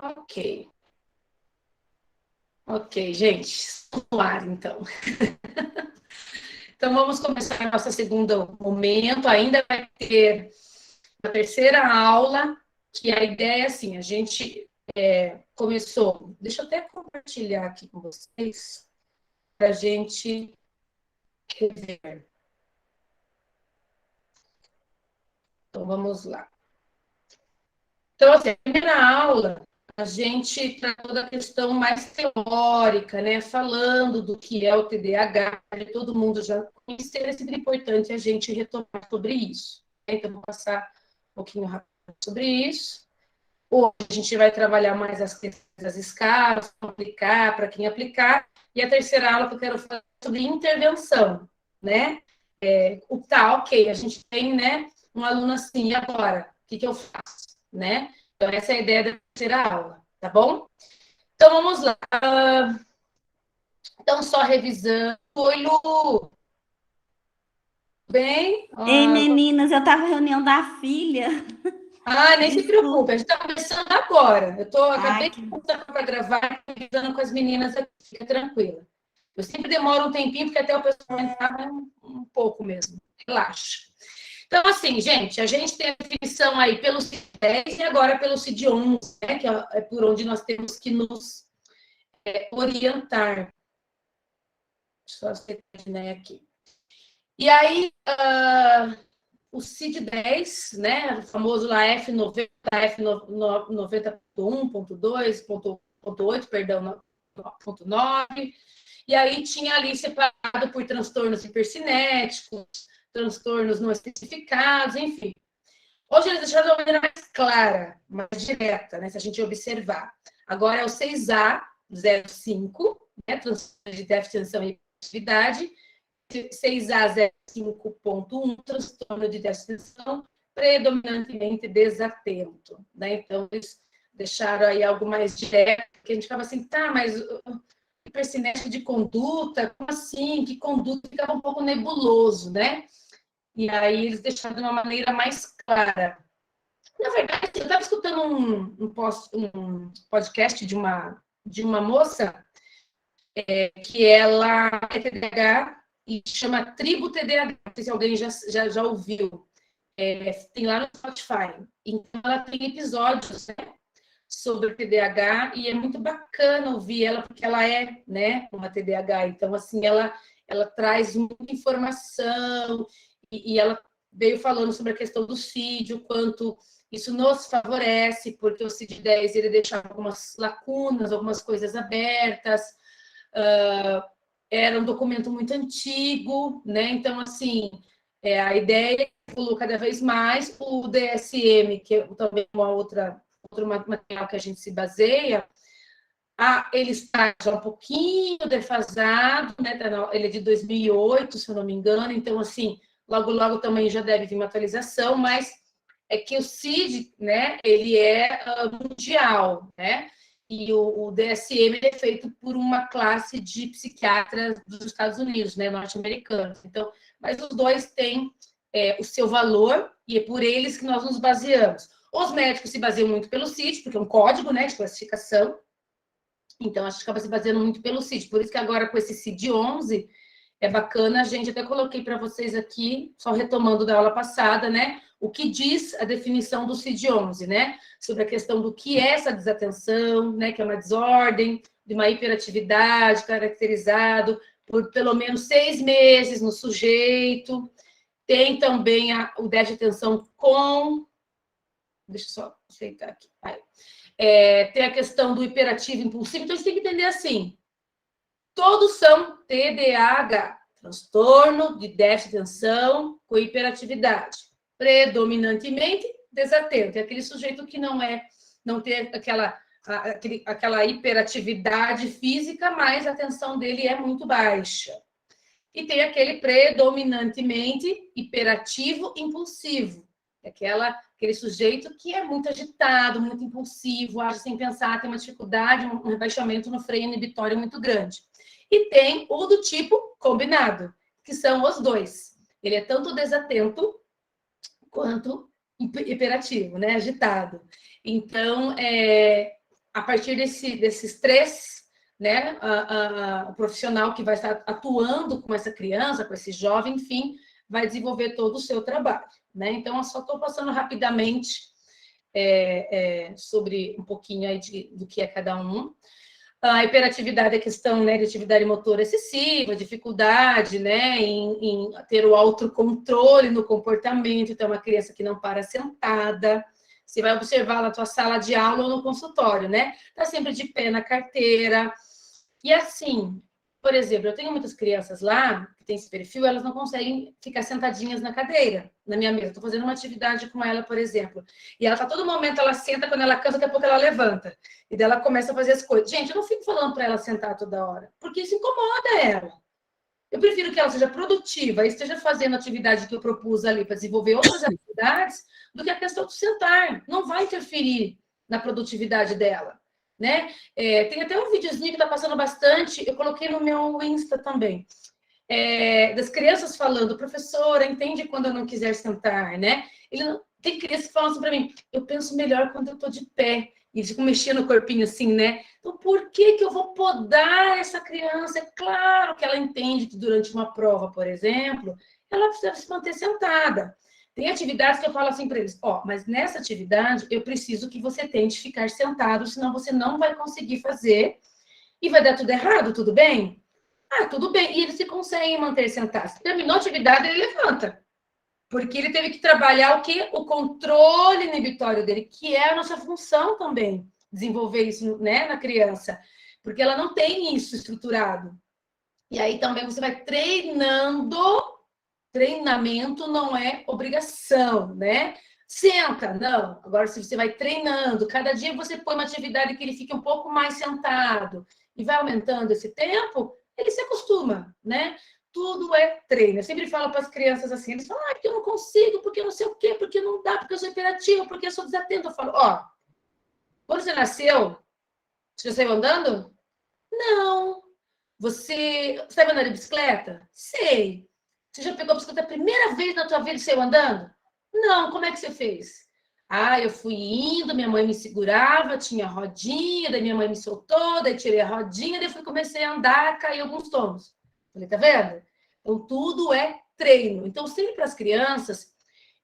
Ok. Ok, gente. No ar, então. Então, vamos começar a nossa segundo momento. Ainda vai ter a terceira aula, que a ideia é assim, a gente começou... Deixa eu até compartilhar aqui com vocês, para a gente rever. Então, vamos lá. Então, assim, a primeira aula, a gente tratou da questão mais teórica, né? Falando do que é o TDAH, todo mundo já conhecia, é sempre importante a gente retomar sobre isso. Então, vou passar um pouquinho rápido sobre isso. Hoje a gente vai trabalhar mais as questões das escalas, como aplicar, para quem aplicar. E a terceira aula que eu quero falar sobre intervenção, né? Tá, ok, a gente tem, né, um aluno assim, e agora? O que eu faço? Né? Então, essa é a ideia da terceira aula, tá bom? Então, vamos lá. Então, só revisando. Oi, Lu! Bem? Ei, meninas, eu tava em reunião da filha. Nem se preocupe, a Desculpa. gente está começando agora. Ai, Acabei de começar para gravar, revisando com as meninas aqui, fica tranquila. Eu sempre demoro um tempinho, porque até o pessoal entrar um pouco mesmo. Relaxa. Então, assim, gente, a gente tem a definição aí pelo CID-10 e agora pelo CID-11, né, que é por onde nós temos que nos orientar. Só aceitar, né, aqui. E aí, o CID-10, né, o famoso lá F90, F90.1.2.8, perdão, ponto 9, e aí tinha ali separado por transtornos hipercinéticos, transtornos não especificados, enfim. Hoje eles deixaram de uma maneira mais clara, mais direta, né, se a gente observar. Agora é o 6A, 05, né, transtorno de déficit de atenção e hiperatividade, 6A05.1, transtorno de déficit de atenção, predominantemente desatento. Né? Então, eles deixaram aí algo mais direto, que a gente ficava assim, tá, mas hipercinético de conduta, como assim? Que conduta? Ficava um pouco nebuloso, né? E aí eles deixaram de uma maneira mais clara. Na verdade, eu estava escutando um podcast de uma moça que ela é TDAH e chama Tribo TDAH. Não sei se alguém já ouviu. Tem lá no Spotify. Então, ela tem episódios, né, sobre o TDAH e é muito bacana ouvir ela, porque ela é, né, uma TDAH. Então, assim, ela traz muita informação e ela veio falando sobre a questão do CID, o quanto isso nos favorece, porque o CID-10 ele deixa algumas lacunas, algumas coisas abertas, era um documento muito antigo, né? Então, assim, a ideia é cada vez mais o DSM, que é também outro material que a gente se baseia, ele está já um pouquinho defasado, né? Ele é de 2008, se eu não me engano, então, assim, logo, logo também já deve vir uma atualização, mas é que o CID, né, ele é mundial, né? E o DSM é feito por uma classe de psiquiatras dos Estados Unidos, né, norte-americanos. Então, mas os dois têm o seu valor e é por eles que nós nos baseamos. Os médicos se baseiam muito pelo CID, porque é um código, né, de classificação. Então, a gente acaba se baseando muito pelo CID. Por isso que agora, com esse CID-11, é bacana, a gente até coloquei para vocês aqui, só retomando da aula passada, né? O que diz a definição do CID-11, né? Sobre a questão do que é essa desatenção, né? Que é uma desordem de uma hiperatividade caracterizado por pelo menos 6 meses no sujeito. Tem também o déficit de atenção com... Deixa eu só aceitar aqui. Tem a questão do hiperativo impulsivo. Então, a gente tem que entender assim, todos são TDAH, transtorno de déficit de atenção com hiperatividade. Predominantemente desatento. É aquele sujeito que não tem aquela hiperatividade física, mas a atenção dele é muito baixa. E tem aquele predominantemente hiperativo impulsivo. Aquele sujeito que é muito agitado, muito impulsivo, age sem pensar, tem uma dificuldade, um rebaixamento no freio inibitório muito grande. E tem o do tipo combinado, que são os dois. Ele é tanto desatento quanto hiperativo, né? Agitado. Então, a partir desses três, né, o profissional que vai estar atuando com essa criança, com esse jovem, enfim, vai desenvolver todo o seu trabalho, né? Então, eu só estou passando rapidamente sobre um pouquinho aí do que é cada um. A hiperatividade é questão, né, de atividade motora excessiva, dificuldade, né, em ter o autocontrole no comportamento. Então, uma criança que não para sentada, você vai observar na tua sala de aula ou no consultório, né? Tá sempre de pé na carteira. E assim, por exemplo, eu tenho muitas crianças lá que têm esse perfil, elas não conseguem ficar sentadinhas na cadeira, na minha mesa. Estou fazendo uma atividade com ela, por exemplo. E ela tá todo momento, ela senta, quando ela cansa, daqui a pouco ela levanta. E daí ela começa a fazer as coisas. Gente, eu não fico falando para ela sentar toda hora, porque isso incomoda ela. Eu prefiro que ela seja produtiva e esteja fazendo a atividade que eu propus ali para desenvolver outras atividades do que a questão de sentar. Não vai interferir na produtividade dela, né? Tem até um videozinho que está passando bastante, eu coloquei no meu Insta também, das crianças falando, professora, entende quando eu não quiser sentar, né? Tem crianças que falam assim para mim, eu penso melhor quando eu estou de pé. E ficam mexendo o corpinho assim, né? Então, por que eu vou podar essa criança? É claro que ela entende que durante uma prova, por exemplo, ela precisa se manter sentada. Tem atividades que eu falo assim para eles, mas nessa atividade eu preciso que você tente ficar sentado, senão você não vai conseguir fazer e vai dar tudo errado, tudo bem? Ah, tudo bem. E eles se conseguem manter sentados. Terminou a atividade, ele levanta. Porque ele teve que trabalhar o quê? O controle inibitório dele, que é a nossa função também, desenvolver isso, né, na criança. Porque ela não tem isso estruturado. E aí também você vai treinando. Treinamento não é obrigação, né? Senta, não. Agora, se você vai treinando, cada dia você põe uma atividade que ele fique um pouco mais sentado e vai aumentando esse tempo, ele se acostuma, né? Tudo é treino. Eu sempre falo para as crianças assim, eles falam, porque eu não consigo, porque eu não sei o quê, porque não dá, porque eu sou hiperativo, porque eu sou desatento. Eu falo, quando você nasceu, você já saiu andando? Não. Você sabe andar de bicicleta? Sei. Você já pegou a bicicleta a primeira vez na tua vida e saiu andando? Não. Como é que você fez? Eu fui indo, minha mãe me segurava, tinha rodinha, daí minha mãe me soltou, daí tirei a rodinha, daí comecei a andar, caí alguns tomos. Falei, tá vendo? Então, tudo é treino. Então, sempre para as crianças,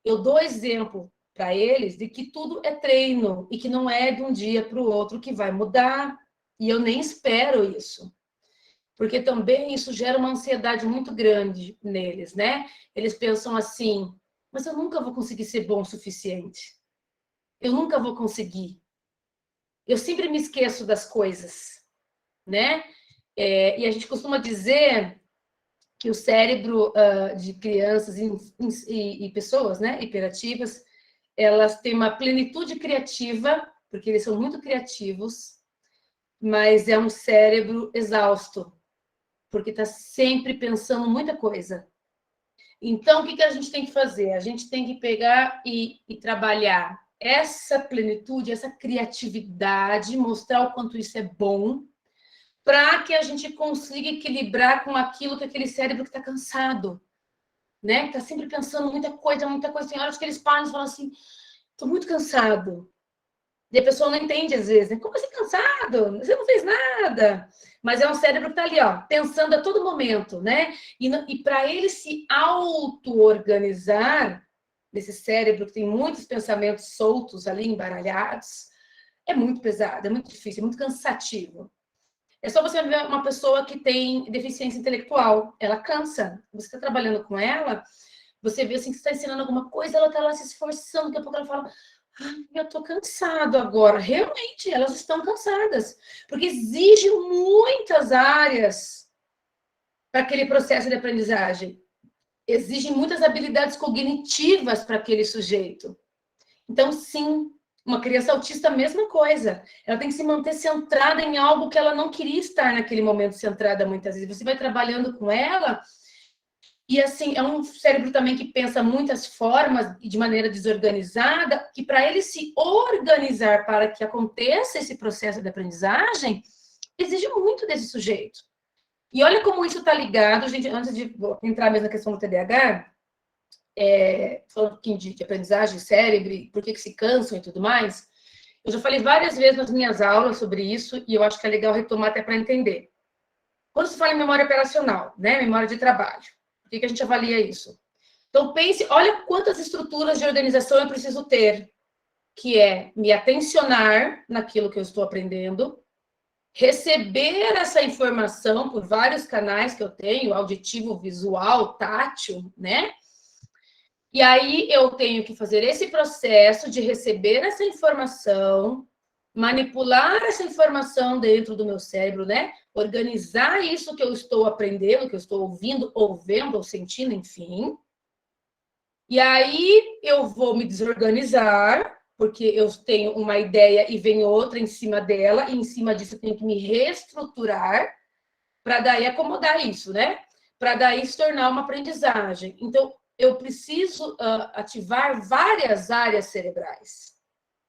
eu dou exemplo para eles de que tudo é treino e que não é de um dia para o outro que vai mudar. E eu nem espero isso. Porque também isso gera uma ansiedade muito grande neles, né? Eles pensam assim, mas eu nunca vou conseguir ser bom o suficiente. Eu nunca vou conseguir. Eu sempre me esqueço das coisas, né? E a gente costuma dizer que o cérebro de crianças e pessoas, né, hiperativas, elas têm uma plenitude criativa, porque eles são muito criativos, mas é um cérebro exausto, porque está sempre pensando muita coisa. Então, o que a gente tem que fazer? A gente tem que pegar e trabalhar essa plenitude, essa criatividade, mostrar o quanto isso é bom, para que a gente consiga equilibrar com aquilo que aquele cérebro que está cansado, né? Está sempre pensando muita coisa, muita coisa. Tem horas que eles param e falam assim, estou muito cansado. E a pessoa não entende às vezes, né? Como assim cansado? Você não fez nada. Mas é um cérebro que está ali, pensando a todo momento, né? E para ele se auto-organizar, nesse cérebro que tem muitos pensamentos soltos ali, embaralhados, é muito pesado, é muito difícil, é muito cansativo. É só você ver uma pessoa que tem deficiência intelectual, ela cansa. Você está trabalhando com ela, você vê assim que você está ensinando alguma coisa, ela está lá se esforçando, daqui a pouco ela fala, eu estou cansado agora. Realmente, elas estão cansadas, porque exige muitas áreas para aquele processo de aprendizagem. Exige muitas habilidades cognitivas para aquele sujeito. Então, sim, uma criança autista, a mesma coisa. Ela tem que se manter centrada em algo que ela não queria estar naquele momento centrada muitas vezes. Você vai trabalhando com ela e, assim, é um cérebro também que pensa muitas formas e de maneira desorganizada, que para ele se organizar para que aconteça esse processo de aprendizagem, exige muito desse sujeito. E olha como isso está ligado, gente, antes de entrar mesmo na questão do TDAH, falando um pouquinho de aprendizagem, cérebro, por que se cansam e tudo mais, Eu já falei várias vezes nas minhas aulas sobre isso, e eu acho que é legal retomar até para entender. Quando se fala em memória operacional, né, memória de trabalho, por que a gente avalia isso? Então, pense, olha quantas estruturas de organização eu preciso ter, que é me atencionar naquilo que eu estou aprendendo, receber essa informação por vários canais que eu tenho, auditivo, visual, tátil, né? E aí eu tenho que fazer esse processo de receber essa informação, manipular essa informação dentro do meu cérebro, né? Organizar isso que eu estou aprendendo, que eu estou ouvindo, ou vendo, ou sentindo, enfim. E aí eu vou me desorganizar, porque eu tenho uma ideia e vem outra em cima dela, e em cima disso eu tenho que me reestruturar para daí acomodar isso, né? Para daí se tornar uma aprendizagem. Então, eu preciso ativar várias áreas cerebrais,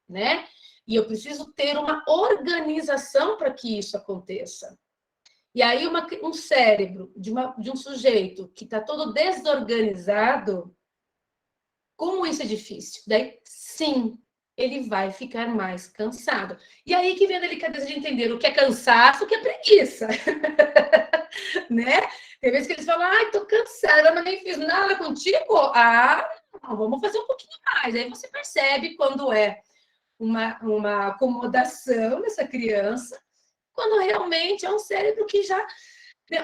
né? E eu preciso ter uma organização para que isso aconteça. E aí, um cérebro de um sujeito que está todo desorganizado, como isso é difícil? Daí, sim, ele vai ficar mais cansado. E aí que vem a delicadeza de entender o que é cansaço, o que é preguiça. Né? Tem vezes que eles falam, ai, tô cansada, eu nem fiz nada contigo. Ah, não, vamos fazer um pouquinho mais. Aí você percebe quando é uma acomodação dessa criança, quando realmente é um cérebro que já...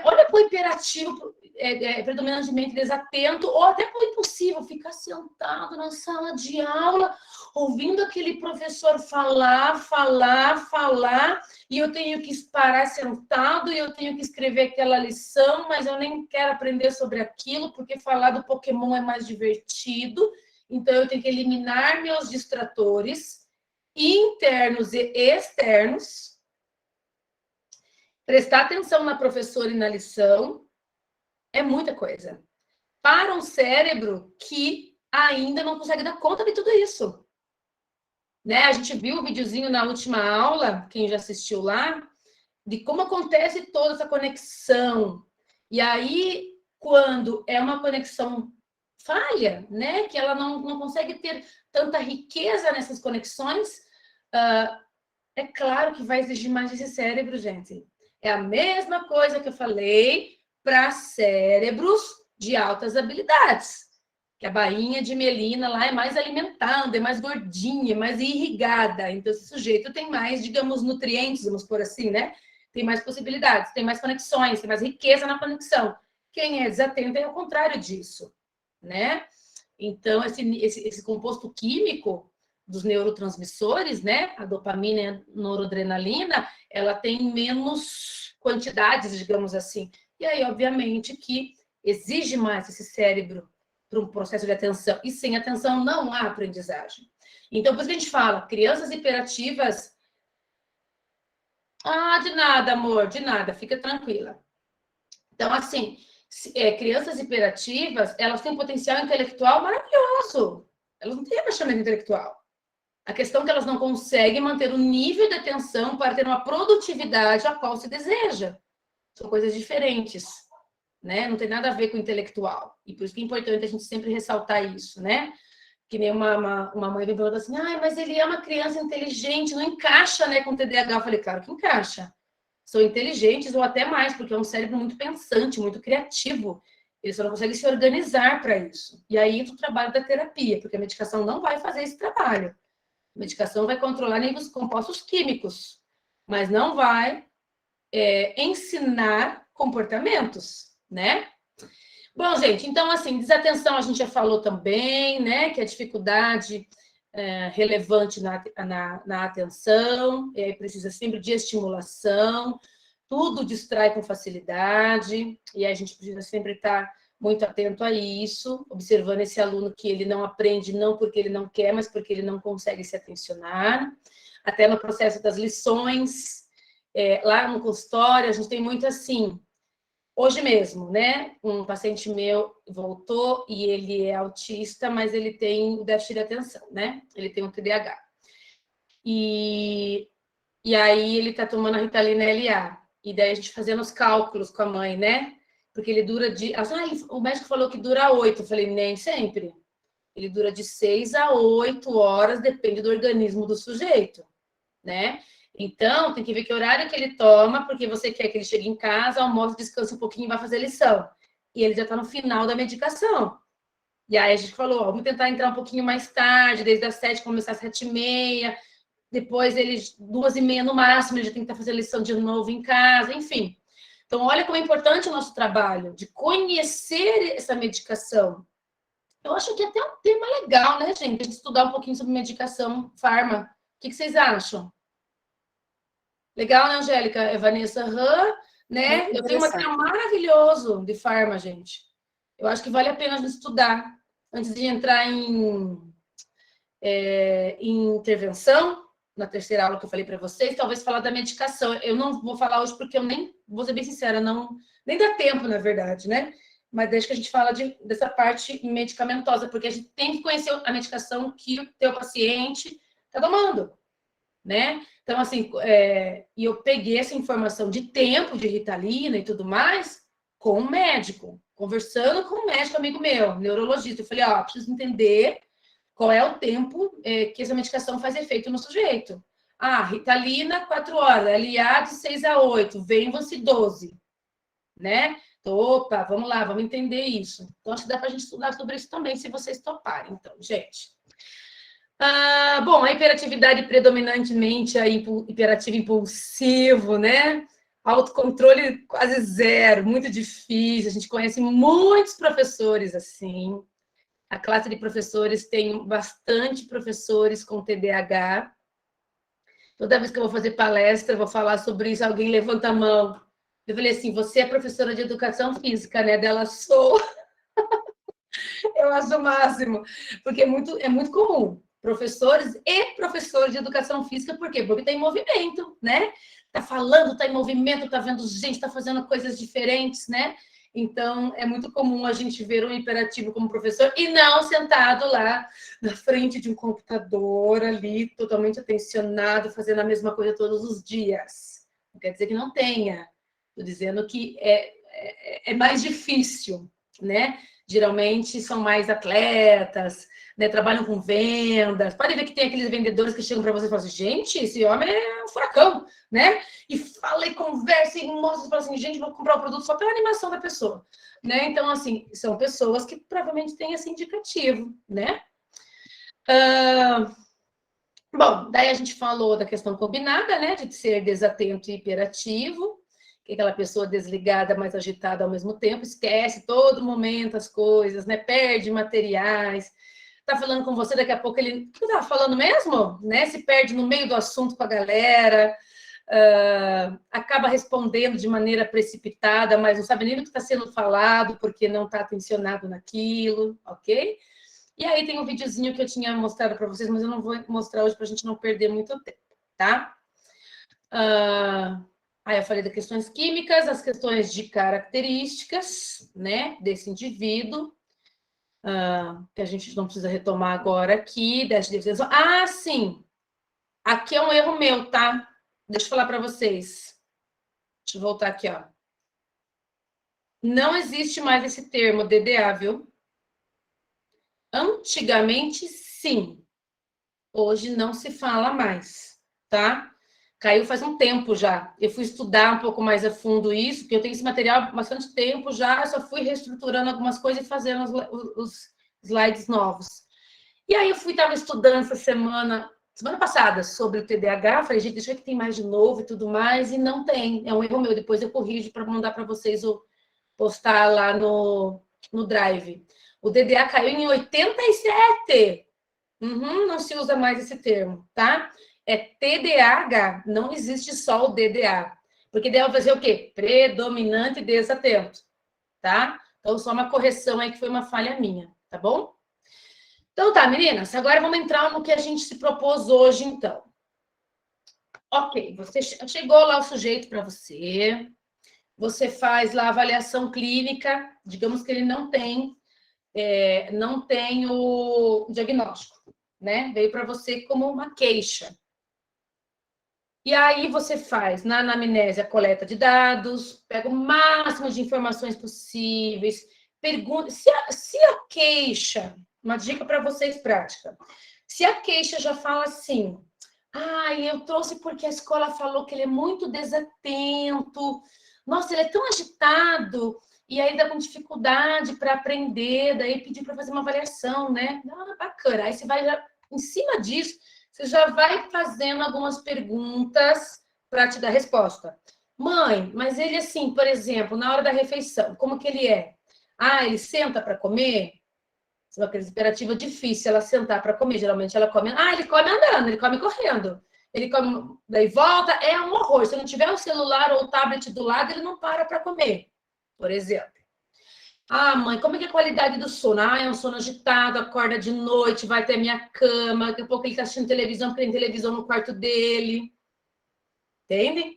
Olha para o hiperativo, predominantemente desatento, ou até para o impulsivo, ficar sentado na sala de aula, ouvindo aquele professor falar, e eu tenho que parar sentado, e eu tenho que escrever aquela lição, mas eu nem quero aprender sobre aquilo, porque falar do Pokémon é mais divertido, então eu tenho que eliminar meus distratores internos e externos, prestar atenção na professora e na lição, é muita coisa. Para um cérebro que ainda não consegue dar conta de tudo isso. Né? A gente viu o videozinho na última aula, quem já assistiu lá, de como acontece toda essa conexão. E aí, quando é uma conexão falha, né? Que ela não consegue ter tanta riqueza nessas conexões, é claro que vai exigir mais desse cérebro, gente. É a mesma coisa que eu falei para cérebros de altas habilidades. Que a bainha de mielina lá é mais alimentada, é mais gordinha, é mais irrigada. Então, esse sujeito tem mais, digamos, nutrientes, vamos por assim, né? Tem mais possibilidades, tem mais conexões, tem mais riqueza na conexão. Quem é desatento é o contrário disso, né? Então, esse composto químico dos neurotransmissores, né? A dopamina e a noradrenalina, ela tem menos quantidades, digamos assim. E aí, obviamente, que exige mais esse cérebro para um processo de atenção. E sem atenção não há aprendizagem. Então, por isso que a gente fala, crianças hiperativas... Ah, de nada, amor, de nada, fica tranquila. Então, assim, crianças hiperativas, elas têm um potencial intelectual maravilhoso. Elas não têm abaixamento intelectual. A questão é que elas não conseguem manter o nível de atenção para ter uma produtividade a qual se deseja. São coisas diferentes, né? Não tem nada a ver com o intelectual. E por isso que é importante a gente sempre ressaltar isso, né? Que nem uma mãe me perguntou assim, mas ele é uma criança inteligente, não encaixa, né, com TDAH. Eu falei, claro que encaixa. São inteligentes ou até mais, porque é um cérebro muito pensante, muito criativo. Eles só não conseguem se organizar para isso. E aí entra o trabalho da terapia, porque a medicação não vai fazer esse trabalho. A medicação vai controlar níveis compostos químicos, mas não vai ensinar comportamentos, né? Bom, gente, então, assim, desatenção a gente já falou também, né? Que a dificuldade relevante na atenção, precisa sempre de estimulação, tudo distrai com facilidade, e a gente precisa sempre estar muito atento a isso, observando esse aluno que ele não aprende não porque ele não quer, mas porque ele não consegue se atencionar. Até no processo das lições, lá no consultório, a gente tem muito assim. Hoje mesmo, né? Um paciente meu voltou e ele é autista, mas ele tem o déficit de atenção, né? Ele tem um TDAH. E aí ele tá tomando a Ritalina LA. E daí a gente fazendo os cálculos com a mãe, né? Porque ele dura de... o médico falou que dura 8. Eu falei, nem sempre. Ele dura de 6 a 8 horas, depende do organismo do sujeito. né? Então, tem que ver que horário que ele toma, porque você quer que ele chegue em casa, almoce, descanse um pouquinho e vá fazer lição. E ele já está no final da medicação. E aí a gente falou, ó, vamos tentar entrar um pouquinho mais tarde, desde as 7, começar às 7h30, depois eles 2h30 no máximo, ele já tem que estar fazendo lição de novo em casa, enfim. Então, olha como é importante o nosso trabalho, de conhecer essa medicação. Eu acho que é até um tema legal, né, gente? A gente estudar um pouquinho sobre medicação, farma. O que vocês acham? Legal, né, Angélica? É Vanessa Han, né? Eu tenho um material maravilhoso de farma, gente. Eu acho que vale a pena a gente estudar antes de entrar em intervenção, na terceira aula que eu falei para vocês, talvez falar da medicação. Eu não vou falar hoje porque eu nem, vou ser bem sincera, nem dá tempo, na verdade, né? Mas deixa que a gente fala dessa parte medicamentosa, porque a gente tem que conhecer a medicação que o teu paciente está tomando, né? Então, assim, e eu peguei essa informação de tempo de Ritalina e tudo mais com o médico, conversando com um médico amigo meu, neurologista. Eu falei, ó, preciso entender qual é o tempo que essa medicação faz efeito no sujeito. Ah, Ritalina, 4 horas, LA de 6 a 8, Venvance 12, né? Então, opa, vamos lá, vamos entender isso. Então, acho que dá para a gente estudar sobre isso também, se vocês toparem. Então, gente. Bom, a hiperatividade predominantemente a hiperativo impulsivo, né? Autocontrole quase zero, muito difícil. A gente conhece muitos professores assim. A classe de professores tem bastante professores com TDAH. Toda vez que eu vou fazer palestra, eu vou falar sobre isso, alguém levanta a mão. Eu falei assim, você é professora de educação física, né? Dela, sou. Eu acho o máximo, porque é muito comum. Professores e professores de educação física, por quê? Porque está em movimento, né? Está falando, está em movimento, está vendo gente, está fazendo coisas diferentes, né? Então, é muito comum a gente ver um hiperativo como professor e não sentado lá na frente de um computador ali, totalmente atencionado, fazendo a mesma coisa todos os dias. Não quer dizer que não tenha. Estou dizendo que é mais difícil, né? Geralmente são mais atletas, né? Trabalham com vendas. Pode ver que tem aqueles vendedores que chegam para você e falam assim, gente, esse homem é um furacão, né? E fala e conversa e mostra e fala assim, gente, vou comprar o produto só pela animação da pessoa, né? Então, assim, são pessoas que provavelmente têm esse indicativo, né? Bom, daí a gente falou da questão combinada, né? De ser desatento e hiperativo, que é aquela pessoa desligada, mas agitada ao mesmo tempo, esquece todo momento as coisas, né? Perde materiais. Tá falando com você, daqui a pouco ele... O que eu tava falando mesmo? Né? Se perde no meio do assunto com a galera, acaba respondendo de maneira precipitada, mas não sabe nem do que está sendo falado, porque não está atencionado naquilo, ok? E aí tem um videozinho que eu tinha mostrado para vocês, mas eu não vou mostrar hoje para a gente não perder muito tempo, tá? Aí eu falei das questões químicas, as questões de características, né, desse indivíduo, que a gente não precisa retomar agora aqui, dessa definição. Sim! Aqui é um erro meu, tá? Deixa eu falar para vocês. Deixa eu voltar aqui, ó. Não existe mais esse termo DDA, viu? Antigamente, sim. Hoje não se fala mais, tá? Caiu faz um tempo já. Eu fui estudar um pouco mais a fundo isso, porque eu tenho esse material há bastante tempo já, só fui reestruturando algumas coisas e fazendo os slides novos. E aí eu estava estudando essa semana passada, sobre o TDAH, falei, gente, deixa eu ver que tem mais de novo e tudo mais, e não tem. É um erro meu, depois eu corrijo para mandar para vocês postar lá no Drive. O DDA caiu em 87. Não se usa mais esse termo, tá? É TDAH, não existe só o DDA. Porque daí vai fazer o quê? Predominante desatento, tá? Então, só uma correção aí que foi uma falha minha, tá bom? Então tá, meninas, agora vamos entrar no que a gente se propôs hoje, então. Ok, você chegou lá o sujeito para você faz lá a avaliação clínica, digamos que ele não tem o diagnóstico, né? Veio para você como uma queixa. E aí você faz na anamnese a coleta de dados, pega o máximo de informações possíveis, pergunta se a queixa, uma dica para vocês prática, se a queixa já fala assim, Ai, eu trouxe porque a escola falou que ele é muito desatento. Nossa, ele é tão agitado. E aí dá com dificuldade para aprender. Daí pediu para fazer uma avaliação, né? Ah, bacana. Aí você vai, já, em cima disso, você já vai fazendo algumas perguntas para te dar resposta. Mãe, mas ele assim, por exemplo, na hora da refeição, como que ele é? Ah, ele senta para comer? É uma crise hiperativa difícil ela sentar para comer. Geralmente ela come. Ah, ele come andando, ele come correndo. Ele come, daí volta, é um horror. Se não tiver o celular ou o tablet do lado, ele não para comer, por exemplo. Ah, mãe, como é que é a qualidade do sono? Ah, é um sono agitado, acorda de noite, vai até a minha cama, daqui a pouco ele está assistindo televisão, porque tem televisão no quarto dele. Entende?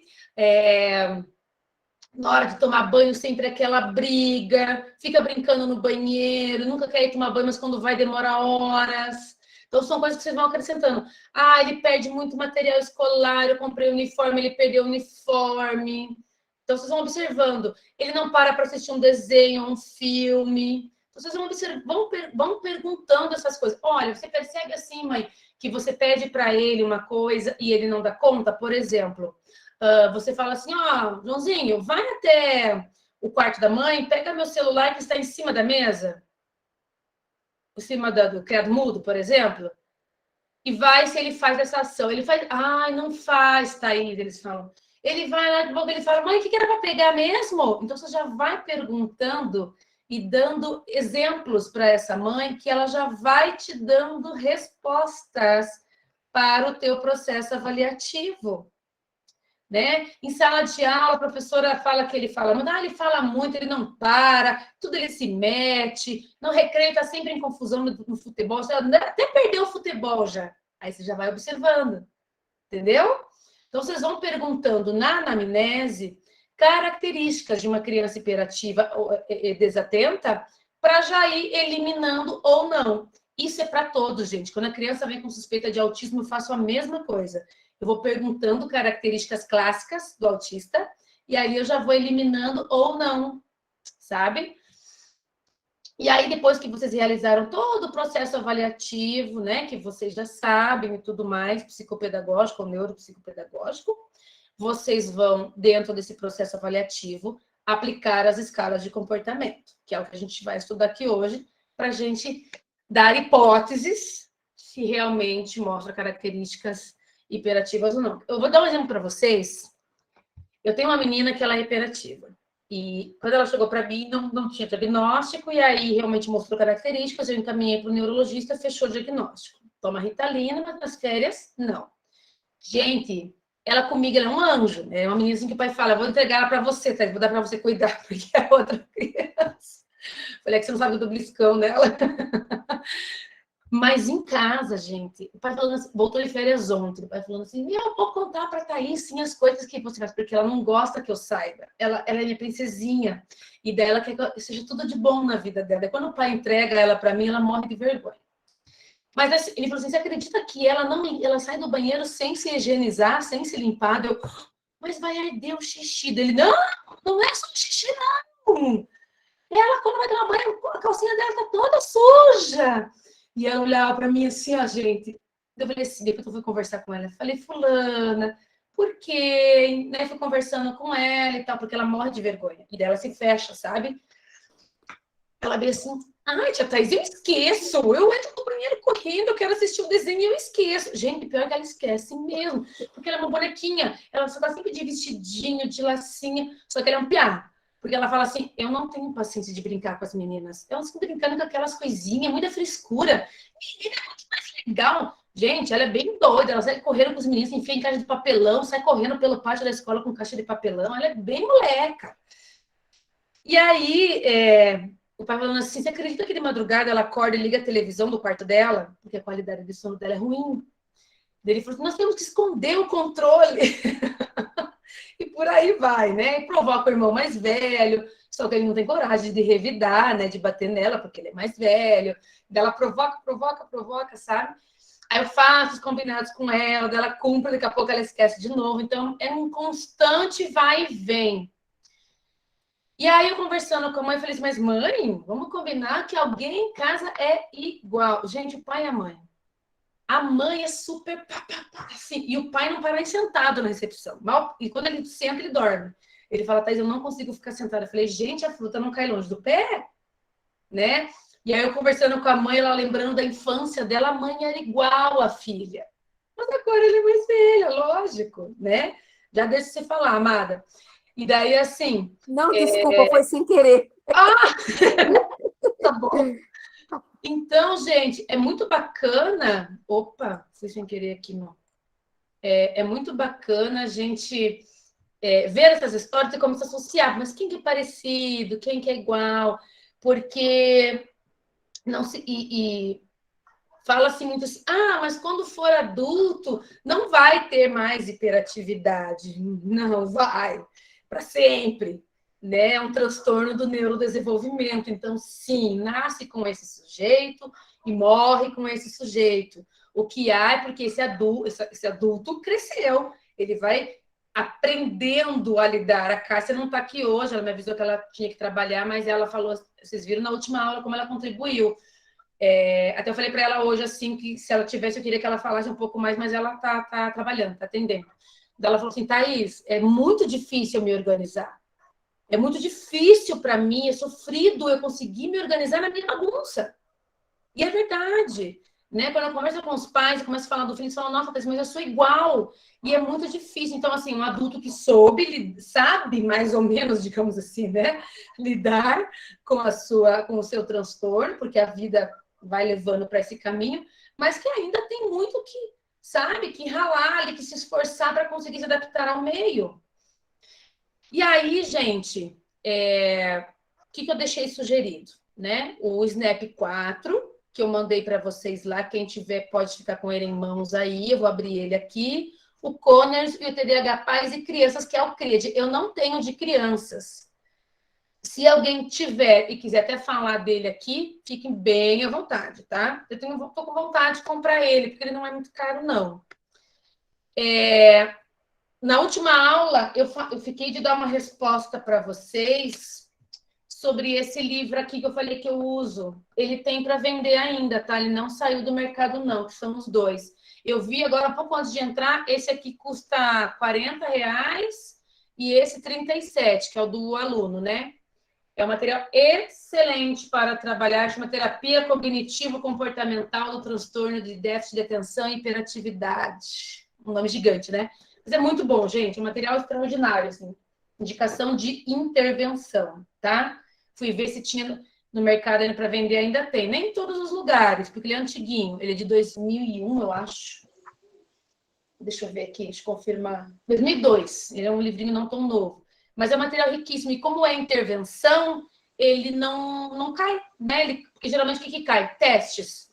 Na hora de tomar banho, sempre aquela briga, fica brincando no banheiro, nunca quer ir tomar banho, mas quando vai demora horas. Então, são coisas que vocês vão acrescentando. Ah, ele perde muito material escolar, eu comprei o uniforme, ele perdeu o uniforme. Então, vocês vão observando. Ele não para assistir um desenho, um filme. Então, vocês vão observando, vão perguntando essas coisas. Olha, você percebe assim, mãe, que você pede para ele uma coisa e ele não dá conta? Por exemplo, você fala assim, ó, Joãozinho, vai até o quarto da mãe, pega meu celular que está em cima da mesa, em cima do criado mudo, por exemplo, e vai se ele faz essa ação. Ele faz, ai, não faz, Thaís, eles falam. Ele vai lá de boca, ele fala, mãe, o que era para pegar mesmo? Então, você já vai perguntando e dando exemplos para essa mãe que ela já vai te dando respostas para o teu processo avaliativo. Né? Em sala de aula, a professora fala que ele fala muito, ele fala muito, ele não para, tudo ele se mete, no recreio está sempre em confusão no futebol, até perdeu o futebol já. Aí você já vai observando, entendeu? Então, vocês vão perguntando na anamnese características de uma criança hiperativa ou desatenta para já ir eliminando ou não. Isso é para todos, gente. Quando a criança vem com suspeita de autismo, eu faço a mesma coisa. Eu vou perguntando características clássicas do autista e aí eu já vou eliminando ou não, sabe? E aí, depois que vocês realizaram todo o processo avaliativo, né, que vocês já sabem e tudo mais, psicopedagógico ou neuropsicopedagógico, vocês vão, dentro desse processo avaliativo, aplicar as escalas de comportamento, que é o que a gente vai estudar aqui hoje, para a gente dar hipóteses se realmente mostra características hiperativas ou não. Eu vou dar um exemplo para vocês. Eu tenho uma menina que ela é hiperativa. E quando ela chegou para mim, não tinha diagnóstico, e aí realmente mostrou características, eu encaminhei para o neurologista, fechou o diagnóstico. Toma Ritalina, mas nas férias, não. Gente, ela comigo, ela é um anjo, é uma menina assim que o pai fala, vou entregar ela para você, tá? Vou dar para você cuidar, porque é outra criança. Falei que você não sabe do bliscão dela. Mas em casa, gente, o pai falando assim, voltou de férias ontem, o pai falando assim, eu vou contar para a Thaís, sim, as coisas que você faz, porque ela não gosta que eu saiba. Ela é minha princesinha, e dela quer que seja tudo de bom na vida dela. E quando o pai entrega ela para mim, ela morre de vergonha. Mas assim, ele falou assim, você acredita que ela sai do banheiro sem se higienizar, sem se limpar? Eu, mas vai arder o xixi dele. Não, não é só o xixi, não. Ela, quando vai tomar banho, a calcinha dela tá toda suja. E ela olhava para mim assim, ó, gente. Eu falei assim, depois eu fui conversar com ela. Eu falei, fulana, por quê? Né? Fui conversando com ela e tal, porque ela morre de vergonha. E dela se fecha, sabe? Ela veio assim, ai, tia Thaís, eu esqueço. Eu entro no banheiro correndo, eu quero assistir o desenho e eu esqueço. Gente, pior que ela esquece mesmo. Porque ela é uma bonequinha. Ela só tá sempre de vestidinho, de lacinha. Só que ela é um piá. Porque ela fala assim, eu não tenho paciência de brincar com as meninas. Elas ficam brincando com aquelas coisinhas, muita frescura. Menina é muito mais legal. Gente, ela é bem doida. Ela sai correndo com os meninos, enfia em caixa de papelão, sai correndo pelo pátio da escola com caixa de papelão. Ela é bem moleca. E aí, o pai falando assim, você acredita que de madrugada ela acorda e liga a televisão do quarto dela? Porque a qualidade de sono dela é ruim. Ele falou assim, nós temos que esconder o controle. E por aí vai, né? E provoca o irmão mais velho, só que ele não tem coragem de revidar, né? De bater nela, porque ele é mais velho. Ela provoca, sabe? Aí eu faço os combinados com ela, ela cumpre, daqui a pouco ela esquece de novo. Então, é um constante vai e vem. E aí eu conversando com a mãe, falei assim, mas mãe, vamos combinar que alguém em casa é igual. Gente, o pai e a mãe. A mãe é super assim, e o pai não para nem sentado na recepção. Mal, e quando ele senta, ele dorme. Ele fala, Thaís, eu não consigo ficar sentada. Eu falei, gente, a fruta não cai longe do pé, né? E aí eu conversando com a mãe, ela lembrando da infância dela, a mãe era igual à filha. Mas agora ele é mais velha, lógico, né? Já deixa você falar, amada. E daí, assim... Não, desculpa, foi sem querer. Tá bom. Então, gente, é muito bacana... Opa, fui sem querer aqui, não. É muito bacana a gente ver essas histórias e começar a associar. Mas quem que é parecido? Quem que é igual? Porque... não se... fala-se muito assim, mas quando for adulto, não vai ter mais hiperatividade. Não vai, para sempre. Né? É um transtorno do neurodesenvolvimento. Então, sim, nasce com esse sujeito e morre com esse sujeito. O que há é porque esse adulto cresceu. Ele vai aprendendo a lidar. A Cássia não está aqui hoje, ela me avisou que ela tinha que trabalhar, mas ela falou, vocês viram na última aula como ela contribuiu. Até eu falei para ela hoje, assim, que se ela tivesse, eu queria que ela falasse um pouco mais, mas ela tá trabalhando, tá atendendo. Ela falou assim, Thaís, é muito difícil eu me organizar. É muito difícil para mim, é sofrido eu conseguir me organizar na minha bagunça. E é verdade. Né? Quando eu converso com os pais, eu começo a falar do filho, eles falam, nossa, mas eu sou igual. E é muito difícil. Então, assim, um adulto que sabe mais ou menos, digamos assim, né? Lidar com o seu transtorno, porque a vida vai levando para esse caminho, mas que ainda tem muito que, sabe, que ralar, que se esforçar para conseguir se adaptar ao meio. E aí, gente, o que eu deixei sugerido? Né? O Snap 4, que eu mandei para vocês lá, quem tiver pode ficar com ele em mãos aí, eu vou abrir ele aqui. O Conners e o TDAH Pais e Crianças, que é o CRID. Eu não tenho de crianças. Se alguém tiver e quiser até falar dele aqui, fiquem bem à vontade, tá? Eu tô com vontade de comprar ele, porque ele não é muito caro, não. Na última aula, eu fiquei de dar uma resposta para vocês sobre esse livro aqui que eu falei que eu uso. Ele tem para vender ainda, tá? Ele não saiu do mercado, não, que são os dois. Eu vi agora, um pouco antes de entrar, esse aqui custa R$ 40 e esse 37, que é o do aluno, né? É um material excelente para trabalhar, chama terapia cognitivo-comportamental do transtorno de déficit de atenção e hiperatividade. Um nome gigante, né? Mas é muito bom, gente. Um material extraordinário, assim. Indicação de intervenção, tá? Fui ver se tinha no mercado ainda para vender, ainda tem. Nem em todos os lugares, porque ele é antiguinho. Ele é de 2001, eu acho. Deixa eu ver aqui, deixa eu confirmar. 2002. Ele é um livrinho não tão novo. Mas é um material riquíssimo. E como é intervenção, ele não cai, né? Porque geralmente o que cai? Testes.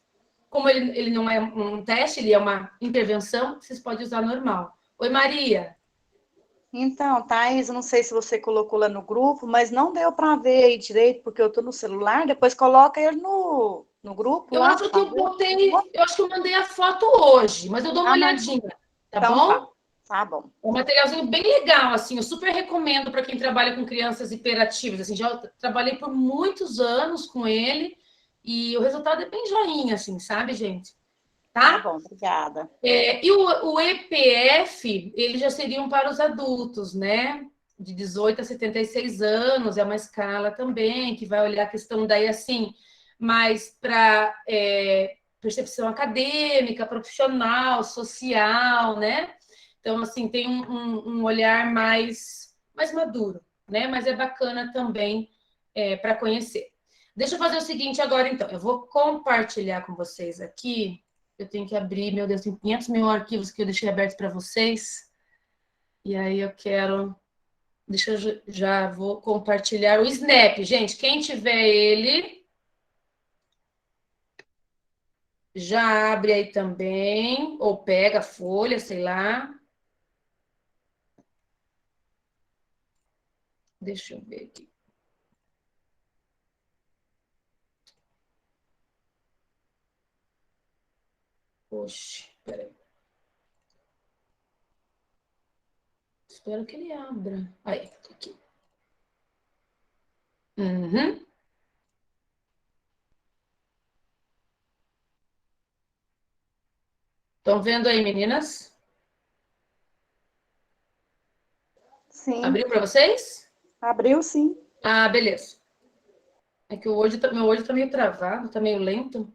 Como ele não é um teste, ele é uma intervenção, vocês podem usar normal. Oi, Maria. Então, Thaís, eu não sei se você colocou lá no grupo, mas não deu para ver aí direito, porque eu tô no celular. Depois coloca ele no grupo Eu lá, acho por que eu favor. botei, eu acho que eu mandei a foto hoje, mas eu dou uma Mas olhadinha, tá então bom? tá bom. É um materialzinho bem legal, assim, eu super recomendo para quem trabalha com crianças hiperativas, assim, já trabalhei por muitos anos com ele e o resultado é bem joinha, assim, sabe, gente? Tá Tá? bom, obrigada. E o EPF, eles já seriam para os adultos, né? De 18 a 76 anos, é uma escala também que vai olhar a questão daí, assim, mais para percepção acadêmica, profissional, social, né? Então, assim, tem um olhar mais maduro, né? Mas é bacana também para conhecer. Deixa eu fazer o seguinte agora, então. Eu vou compartilhar com vocês aqui. Eu tenho que abrir, meu Deus, tem 500 mil arquivos que eu deixei abertos para vocês. E aí eu quero... Deixa eu já vou compartilhar o Snap. Gente, quem tiver ele, já abre aí também, ou pega a folha, sei lá. Deixa eu ver aqui. Poxa, peraí. Espero que ele abra. Aí, aqui. Uhum. Estão vendo aí, meninas? Sim, Abriu para vocês? abriu sim. Ah, beleza. É que meu olho tá meio travado, tá meio lento.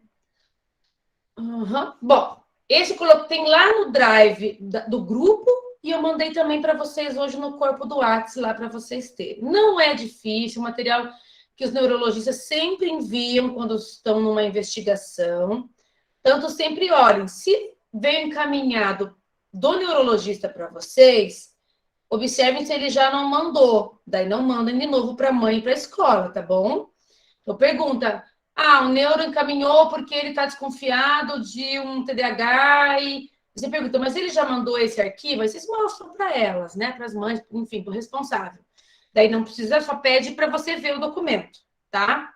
Uhum. Bom, esse tem lá no Drive do grupo e eu mandei também para vocês hoje no corpo do WhatsApp lá para vocês terem. Não é difícil, material que os neurologistas sempre enviam quando estão numa investigação. Tanto sempre olhem, se veio encaminhado do neurologista para vocês, observem se ele já não mandou. Daí não mandem de novo para a mãe e para a escola, tá bom? Então pergunta, o neuro encaminhou porque ele está desconfiado de um TDAH e você pergunta, mas ele já mandou esse arquivo? Aí vocês mostram para elas, né? Para as mães, enfim, para o responsável. Daí não precisa, só pede para você ver o documento, tá?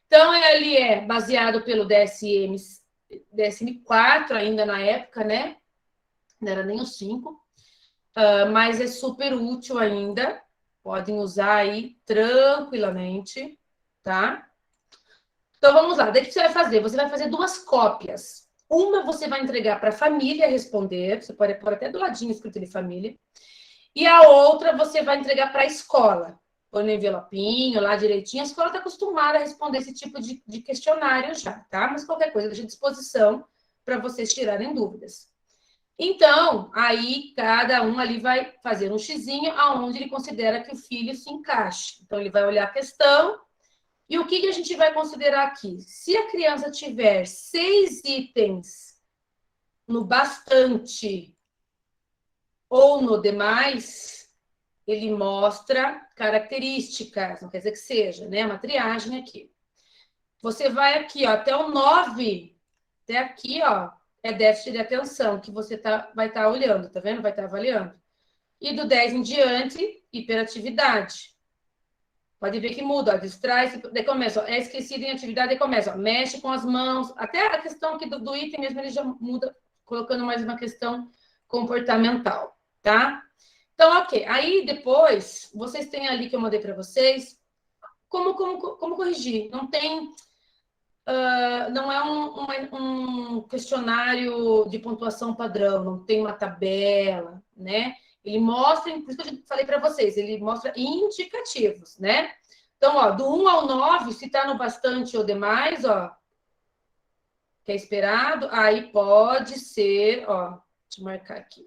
Então, ele é baseado pelo DSM-4 ainda na época, né? Não era nem o 5, mas é super útil ainda. Podem usar aí tranquilamente, tá? Então, vamos lá. Daí o que você vai fazer? Você vai fazer 2 cópias. Uma você vai entregar para a família responder, você pode pôr até do ladinho escrito de família. E a outra você vai entregar para a escola. Põe no envelopinho lá direitinho. A escola está acostumada a responder esse tipo de questionário já, tá? Mas qualquer coisa, deixa à disposição para vocês tirarem dúvidas. Então, aí cada um ali vai fazer um xizinho aonde ele considera que o filho se encaixe. Então, ele vai olhar a questão. E o que a gente vai considerar aqui? Se a criança tiver 6 itens no bastante ou no demais, ele mostra características, não quer dizer que seja, né? Uma triagem aqui. Você vai aqui, ó, até o 9, até aqui, ó, é déficit de atenção, que você vai estar olhando, tá vendo? Vai estar avaliando. E do 10 em diante, hiperatividade. Pode ver que muda, ó, distrai-se, daí começa, ó, é esquecido em atividade, daí começa, ó, mexe com as mãos, até a questão aqui do item mesmo, ele já muda, colocando mais uma questão comportamental, tá? Então, ok. Aí, depois, vocês têm ali que eu mandei para vocês, como corrigir. Não tem, não é um questionário de pontuação padrão, não tem uma tabela, né? Ele mostra, por isso que eu falei para vocês, ele mostra indicativos, né? Então, ó, do 1 ao 9, se está no bastante ou demais, ó, que é esperado, aí pode ser, ó, deixa eu marcar aqui.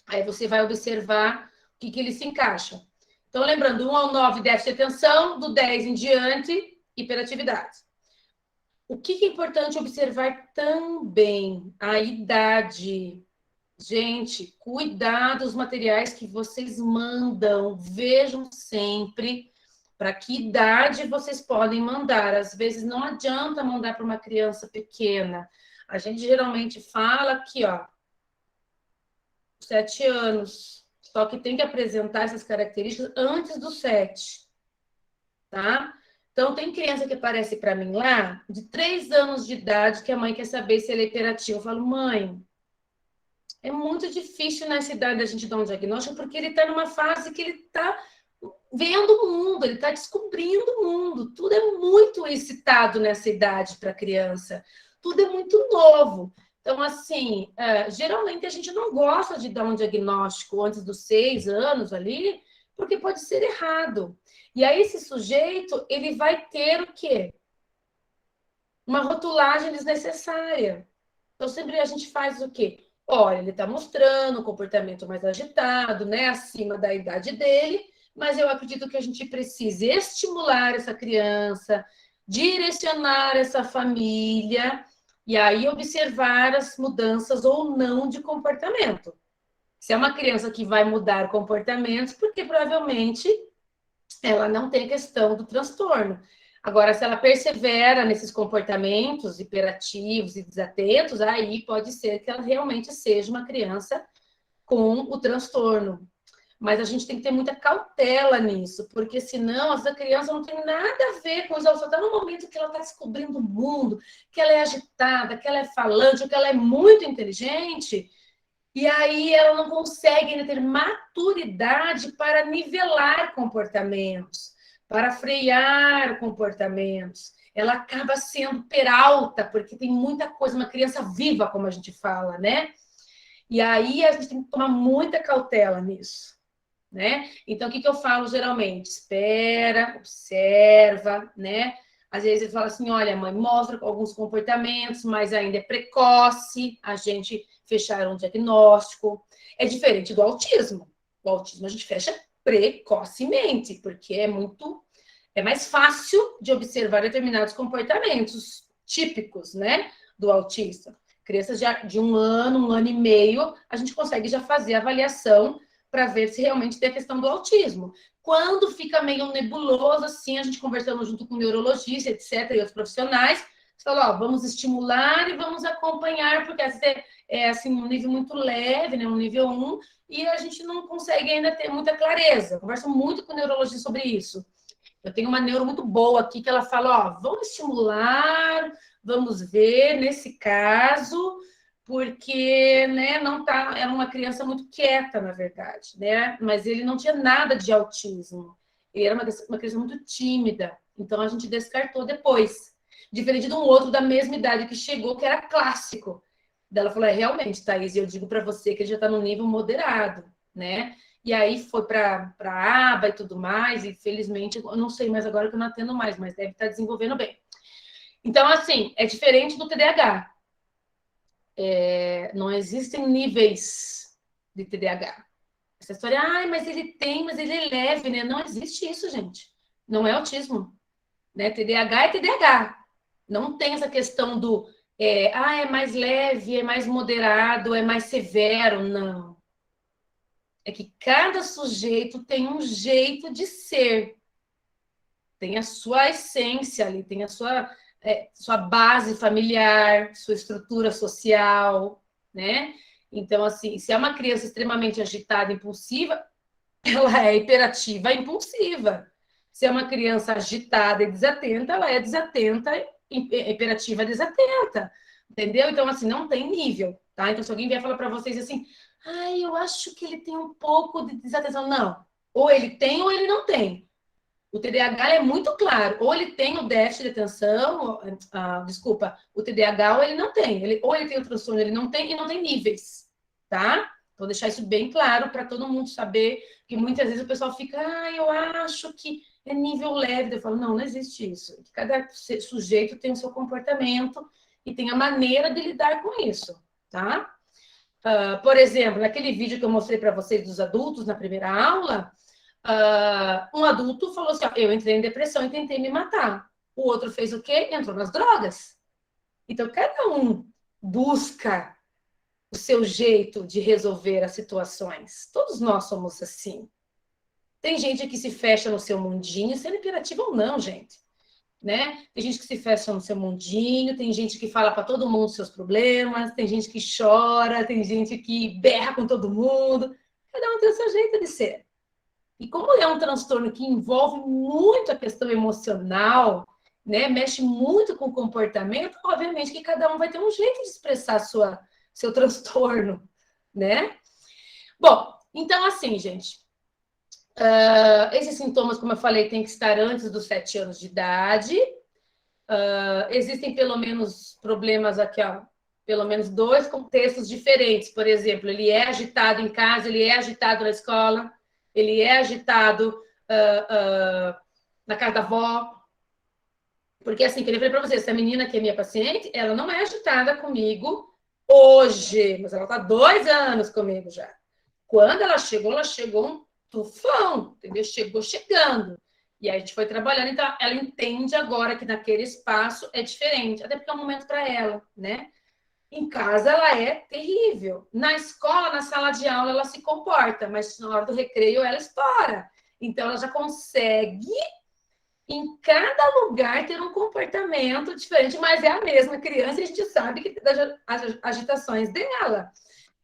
Aí você vai observar o que ele se encaixa. Então, lembrando, do 1 ao 9, déficit de atenção, do 10 em diante, hiperatividade. O que é importante observar também? A idade. Gente, cuidado dos materiais que vocês mandam. Vejam sempre para que idade vocês podem mandar. Às vezes não adianta mandar para uma criança pequena. A gente geralmente fala aqui, ó, 7 anos. Só que tem que apresentar essas características antes dos 7, tá? Então, tem criança que aparece para mim lá, de 3 anos de idade, que a mãe quer saber se ele é hiperativo. Eu falo, mãe, é muito difícil nessa idade a gente dar um diagnóstico, porque ele está numa fase que ele está vendo o mundo, ele está descobrindo o mundo. Tudo é muito excitado nessa idade para a criança. Tudo é muito novo. Então, assim, geralmente a gente não gosta de dar um diagnóstico antes dos 6 anos ali, porque pode ser errado. E aí esse sujeito, ele vai ter o quê? Uma rotulagem desnecessária. Então, sempre a gente faz o quê? Olha, ele está mostrando um comportamento mais agitado, né? Acima da idade dele, mas eu acredito que a gente precisa estimular essa criança, direcionar essa família, e aí observar as mudanças ou não de comportamento. Se é uma criança que vai mudar comportamentos, porque provavelmente ela não tem questão do transtorno. Agora, se ela persevera nesses comportamentos hiperativos e desatentos, aí pode ser que ela realmente seja uma criança com o transtorno. Mas a gente tem que ter muita cautela nisso, porque senão essa criança não tem nada a ver com isso. Ela só está no momento que ela está descobrindo o mundo, que ela é agitada, que ela é falante, que ela é muito inteligente, e aí ela não consegue ainda ter maturidade para nivelar comportamentos, para frear comportamentos. Ela acaba sendo peralta, porque tem muita coisa, uma criança viva, como a gente fala, né? E aí a gente tem que tomar muita cautela nisso. né? Então, o que eu falo geralmente? Espera, observa, né? Às vezes ele fala assim, olha, mãe, mostra alguns comportamentos, mas ainda é precoce a gente fechar um diagnóstico. É diferente do autismo. O autismo a gente fecha precocemente, porque é mais fácil de observar determinados comportamentos típicos, né, do autista. Crianças de 1 ano e meio, a gente consegue já fazer a avaliação para ver se realmente tem a questão do autismo. Quando fica meio nebuloso, assim, a gente conversando junto com o neurologista, etc., e outros profissionais, você fala, ó, vamos estimular e vamos acompanhar, porque é assim, um nível muito leve, né, um nível 1, e a gente não consegue ainda ter muita clareza. Eu converso muito com o neurologista sobre isso. Eu tenho uma neuro muito boa aqui que ela fala, ó, vamos estimular, vamos ver nesse caso, porque, né, não tá, era uma criança muito quieta, na verdade, né? Mas ele não tinha nada de autismo. Ele era uma criança muito tímida, então a gente descartou depois. Diferente de um outro da mesma idade que chegou, que era clássico. Daí ela falou, realmente, Thaís, eu digo para você que ele já está no nível moderado, né? E aí foi para a aba e tudo mais, e felizmente, eu não sei mais agora que eu não atendo mais, mas deve estar desenvolvendo bem. Então, assim, é diferente do TDAH. Não existem níveis de TDAH. Essa história, mas ele tem, mas ele é leve, né? Não existe isso, gente. Não é autismo. Né? TDAH é TDAH. Não tem essa questão do é mais leve, é mais moderado, é mais severo. Não. É que cada sujeito tem um jeito de ser. Tem a sua essência ali, tem a sua base familiar, sua estrutura social, né? Então, assim, se é uma criança extremamente agitada, impulsiva, ela é hiperativa e impulsiva. Se é uma criança agitada e desatenta, ela é desatenta, hiperativa e desatenta. Entendeu? Então, assim, não tem nível, tá? Então, se alguém vier falar para vocês assim, eu acho que ele tem um pouco de desatenção. Não. Ou ele tem ou ele não tem. O TDAH é muito claro. Ou ele tem o déficit de atenção, o TDAH ou ele não tem. Ou ele tem o transtorno, ele não tem, e não tem níveis, tá? Vou deixar isso bem claro para todo mundo saber, que muitas vezes o pessoal fica, eu acho que é nível leve. Eu falo, não existe isso. Cada sujeito tem o seu comportamento e tem a maneira de lidar com isso, tá? Por exemplo, naquele vídeo que eu mostrei para vocês dos adultos na primeira aula, um adulto falou assim, eu entrei em depressão e tentei me matar. O outro fez o quê? Entrou nas drogas. Então, cada um busca o seu jeito de resolver as situações. Todos nós somos assim. Tem gente que se fecha no seu mundinho, sendo imperativa ou não, gente. Né? Tem gente que se fecha no seu mundinho, tem gente que fala para todo mundo seus problemas, tem gente que chora, tem gente que berra com todo mundo. Cada um tem o seu jeito de ser. E como é um transtorno que envolve muito a questão emocional, né, mexe muito com o comportamento, obviamente que cada um vai ter um jeito de expressar seu transtorno, né? Bom, então assim, gente, esses sintomas, como eu falei, tem que estar antes dos 7 anos de idade. Existem pelo menos problemas aqui, pelo menos 2 contextos diferentes. Por exemplo, ele é agitado em casa, ele é agitado na escola, ele é agitado na casa da avó. Porque, assim, que eu falei para vocês, essa menina que é minha paciente, ela não é agitada comigo hoje, mas ela está 2 anos comigo já. Quando ela chegou um tufão, entendeu? Chegou chegando. E aí a gente foi trabalhando, então ela entende agora que naquele espaço é diferente, até porque é um momento para ela, né? Em casa ela é terrível. Na escola, na sala de aula, ela se comporta, mas na hora do recreio ela estoura. Então ela já consegue, em cada lugar, ter um comportamento diferente, mas é a mesma criança e a gente sabe que as agitações dela.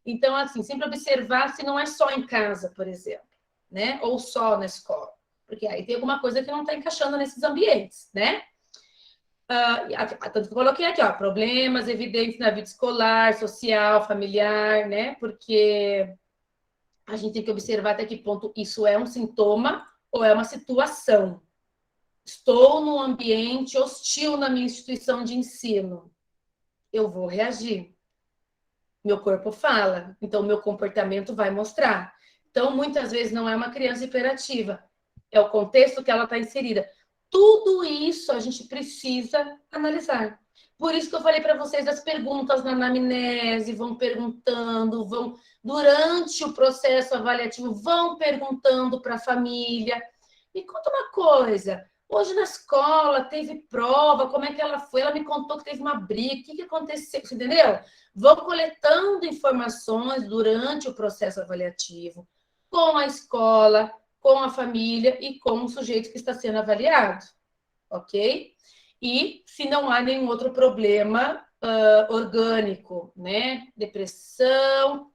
Então, assim, sempre observar se não é só em casa, por exemplo, né? Ou só na escola. Porque aí tem alguma coisa que não está encaixando nesses ambientes, né? Tanto que eu coloquei aqui, problemas evidentes na vida escolar, social, familiar, né? Porque a gente tem que observar até que ponto isso é um sintoma ou é uma situação. Estou num ambiente hostil na minha instituição de ensino. Eu vou reagir. Meu corpo fala, então meu comportamento vai mostrar. Então, muitas vezes não é uma criança hiperativa, é o contexto que ela está inserida. Tudo isso a gente precisa analisar. Por isso que eu falei para vocês das perguntas na anamnese, vão perguntando, vão durante o processo avaliativo, vão perguntando para a família. Me conta uma coisa, hoje na escola teve prova, como é que ela foi? Ela me contou que teve uma briga, o que aconteceu? Você entendeu? Vão coletando informações durante o processo avaliativo, com a escola, com a família e com o sujeito que está sendo avaliado, ok? E se não há nenhum outro problema orgânico, né? Depressão,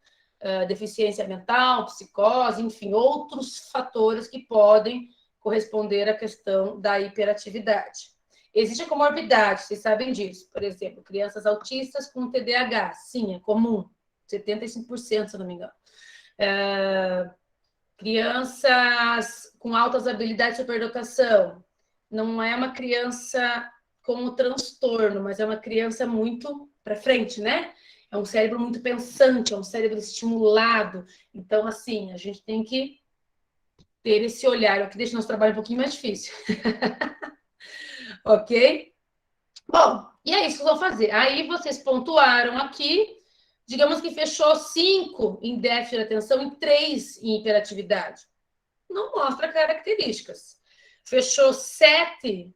deficiência mental, psicose, enfim, outros fatores que podem corresponder à questão da hiperatividade. Existe a comorbidade, vocês sabem disso. Por exemplo, crianças autistas com TDAH, sim, é comum, 75%, se eu não me engano. Crianças com altas habilidades de superdotação, não é uma criança com o transtorno, mas é uma criança muito para frente, né? É um cérebro muito pensante, é um cérebro estimulado. Então, assim, a gente tem que ter esse olhar, o que deixa o nosso trabalho um pouquinho mais difícil. Ok? Bom, e é isso que eu vou fazer. Aí vocês pontuaram aqui, digamos que fechou 5 em déficit de atenção e 3 em hiperatividade. Não mostra características. Fechou 7,